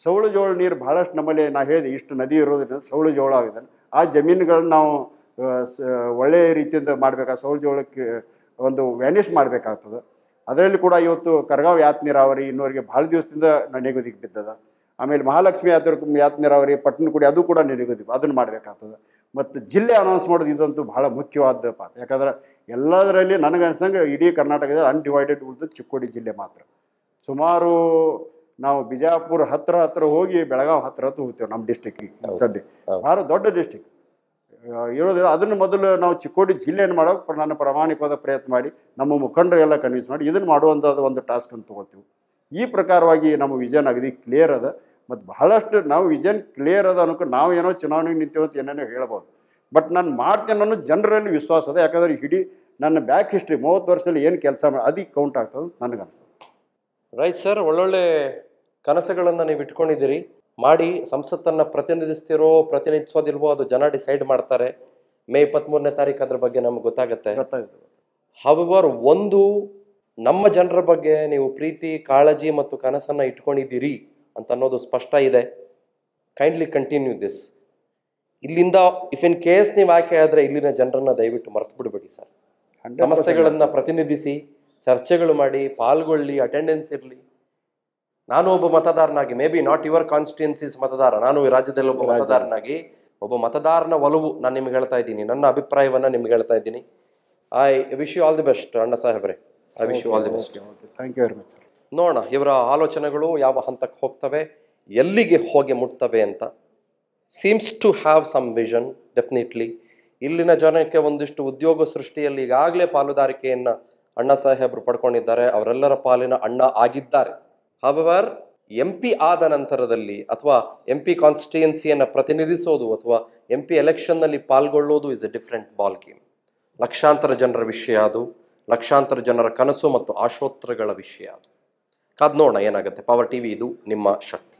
ಸೌಳು ಜೋಳ ನೀರು ಭಾಳಷ್ಟು ನಮ್ಮಲ್ಲಿ ನಾ ಹೇಳಿದೆ, ಇಷ್ಟು ನದಿ ಇರೋದ್ರಿಂದ ಸೌಳು ಜೋಳ ಆಗಿದೆ. ಆ ಜಮೀನುಗಳನ್ನ ನಾವು ಒಳ್ಳೆಯ ರೀತಿಯಿಂದ ಮಾಡಬೇಕಾಗ ಸೌಳು ಜೋಳಕ್ಕೆ ಒಂದು ವ್ಯಾನಿಷ್ ಮಾಡಬೇಕಾಗ್ತದೆ. ಅದರಲ್ಲಿ ಕೂಡ ಇವತ್ತು ಕರ್ಗಾವ್ ಯಾತ್ ನೀರಾವರಿ ಇನ್ನೂವರೆಗೆ ಭಾಳ ದಿವಸದಿಂದ ನೆನೆಗುದಿಗೆ ಬಿದ್ದದ. ಆಮೇಲೆ ಮಹಾಲಕ್ಷ್ಮಿ ಯಾತ್ ನೀರಾವರಿ ಪಟ್ಟಣಕುಡಿ ಅದು ಕೂಡ ನೆನೆಗುದಿ, ಅದನ್ನು ಮಾಡಬೇಕಾಗ್ತದೆ. ಮತ್ತು ಜಿಲ್ಲೆ ಅನೌನ್ಸ್ ಮಾಡೋದು ಇದಂತೂ ಭಾಳ ಮುಖ್ಯವಾದ ಪಾತ್ರ. ಯಾಕಂದ್ರೆ ಎಲ್ಲದರಲ್ಲಿ ನನಗೆ ಅನ್ಸ್ದಂಗೆ ಇಡೀ ಕರ್ನಾಟಕದ ಅನ್ಡಿವೈಡೆಡ್ ಉಳಿದ ಚಿಕ್ಕೋಡಿ ಜಿಲ್ಲೆ ಮಾತ್ರ. ಸುಮಾರು ನಾವು ಬಿಜಾಪುರ ಹತ್ರ ಹೋಗಿ ಬೆಳಗಾವಿ ಹತ್ರ ಹೋಗ್ತೇವೆ. ನಮ್ಮ ಡಿಸ್ಟಿಕ್ಕಿಗೆ ಸದ್ಯ ಭಾಳ ದೊಡ್ಡ ಡಿಸ್ಟಿಕ್ ಇರೋದಿಲ್ಲ. ಅದನ್ನು ಮೊದಲು ನಾವು ಚಿಕ್ಕೋಡಿ ಜಿಲ್ಲೆಯನ್ನು ಮಾಡೋಕೆ ನಾನು ಪ್ರಾಮಾಣಿಕವಾದ ಪ್ರಯತ್ನ ಮಾಡಿ ನಮ್ಮ ಮುಖಂಡರೆಲ್ಲ ಕನ್ವಿನ್ಸ್ ಮಾಡಿ ಇದನ್ನು ಮಾಡುವಂಥದ್ದು ಒಂದು ಟಾಸ್ಕನ್ನು ತೊಗೊಳ್ತೀವಿ. ಈ ಪ್ರಕಾರವಾಗಿ ನಮ್ಮ ವಿಷನ್ ಅಗದಿ ಕ್ಲಿಯರ್ ಅದ. ಮತ್ತು ಬಹಳಷ್ಟು ನಾವು ವಿಷನ್ ಕ್ಲಿಯರ್ ಅದ ಅನ್ನೋಕೆ ನಾವು ಏನೋ ಚುನಾವಣೆಗೆ ನಿಂತೇವೆ ಅಂತ ಏನೇನೋ ಹೇಳ್ಬೋದು, ಬಟ್ ನಾನು ಮಾಡ್ತೇನೆ ಅನ್ನೋ ಜನರಲ್ಲಿ ವಿಶ್ವಾಸ ಅದ. ಯಾಕಂದರೆ ಇಡೀ ನನ್ನ ಬ್ಯಾಕ್ ಹಿಸ್ಟ್ರಿ 30 ವರ್ಷದಲ್ಲಿ ಏನು ಕೆಲಸ ಮಾಡಿ ಅದಕ್ಕೆ ಕೌಂಟ್ ಆಗ್ತದೆ ನನಗನ್ಸುತ್ತೆ. ರೈಟ್ ಸರ್, ಒಳ್ಳೊಳ್ಳೆ ಕನಸುಗಳನ್ನು ನೀವು ಇಟ್ಕೊಂಡಿದ್ದೀರಿ. ಮಾಡಿ ಸಂಸತ್ತನ್ನು ಪ್ರತಿನಿಧಿಸೋದಿಲ್ವೋ ಅದು ಜನ ಡಿಸೈಡ್ ಮಾಡ್ತಾರೆ. ಮೇ 23ನೇ ತಾರೀಕು ಅದ್ರ ಬಗ್ಗೆ ನಮ್ಗೆ ಗೊತ್ತಾಗುತ್ತೆ. ಹೌವರ್, ಒಂದು ನಮ್ಮ ಜನರ ಬಗ್ಗೆ ನೀವು ಪ್ರೀತಿ, ಕಾಳಜಿ ಮತ್ತು ಕನಸನ್ನು ಇಟ್ಕೊಂಡಿದ್ದೀರಿ ಅಂತ ಅನ್ನೋದು ಸ್ಪಷ್ಟ ಇದೆ. Kindly continue this. ಇಲ್ಲಿಂದ ಇಫ್ ಇನ್ ಕೇಸ್ ನೀವು ಆಯ್ಕೆ ಆದರೆ ಇಲ್ಲಿನ ಜನರನ್ನ ದಯವಿಟ್ಟು ಮರ್ತು ಬಿಡಬೇಡಿ ಸರ್. ಸಮಸ್ಯೆಗಳನ್ನು ಪ್ರತಿನಿಧಿಸಿ, ಚರ್ಚೆಗಳು ಮಾಡಿ, ಪಾಲ್ಗೊಳ್ಳಿ, ಅಟೆಂಡೆನ್ಸ್ ಇರಲಿ. ನಾನು ಒಬ್ಬ ಮತದಾರನಾಗಿ, maybe not your constituencies ಮತದಾರ, ನಾನು ಈ ರಾಜ್ಯದಲ್ಲಿ ಒಬ್ಬ ಮತದಾರನಾಗಿ ಒಬ್ಬ ಮತದಾರನ ಒಲವು ನಾನು ನಿಮ್ಗೆ ಹೇಳ್ತಾ ಇದ್ದೀನಿ, ನನ್ನ ಅಭಿಪ್ರಾಯವನ್ನು ನಿಮ್ಗೆ ಹೇಳ್ತಾ ಇದ್ದೀನಿ. I wish you all the best ಅಣ್ಣ ಸಾಹೇಬ್ರೆ. I wish you all the best. Thank you very much sir. ನೋಡೋಣ ಇವರ ಆಲೋಚನೆಗಳು ಯಾವ ಹಂತಕ್ಕೆ ಹೋಗ್ತವೆ, ಎಲ್ಲಿಗೆ ಹೋಗಿ ಮುಟ್ತವೆ ಅಂತ. Seems to have some vision definitely. ಇಲ್ಲಿನ ಜನಕ್ಕೆ ಒಂದಿಷ್ಟು ಉದ್ಯೋಗ ಸೃಷ್ಟಿಯಲ್ಲಿ ಈಗಾಗಲೇ ಪಾಲುದಾರಿಕೆಯನ್ನು ಅಣ್ಣ ಸಾಹೇಬರು ಪಡ್ಕೊಂಡಿದ್ದಾರೆ, ಅವರೆಲ್ಲರ ಪಾಲಿನ ಅಣ್ಣ ಆಗಿದ್ದಾರೆ. ಹವರ್ MP ಆದ ನಂತರದಲ್ಲಿ ಅಥವಾ MP ಕಾನ್ಸ್ಟಿಟ್ಯೂಯನ್ಸಿಯನ್ನು ಪ್ರತಿನಿಧಿಸೋದು ಅಥವಾ MP ಎಲೆಕ್ಷನ್ನಲ್ಲಿ ಪಾಲ್ಗೊಳ್ಳೋದು is a different ball game. ಲಕ್ಷಾಂತರ ಜನರ ವಿಷಯ ಅದು, ಲಕ್ಷಾಂತರ ಜನರ ಕನಸು ಮತ್ತು ಆಶೋತ್ತರಗಳ ವಿಷಯ ಅದು. ಕಾದ್ ನೋಡೋಣ ಏನಾಗುತ್ತೆ. ಪವರ್ TV ಇದು ನಿಮ್ಮ ಶಕ್ತಿ.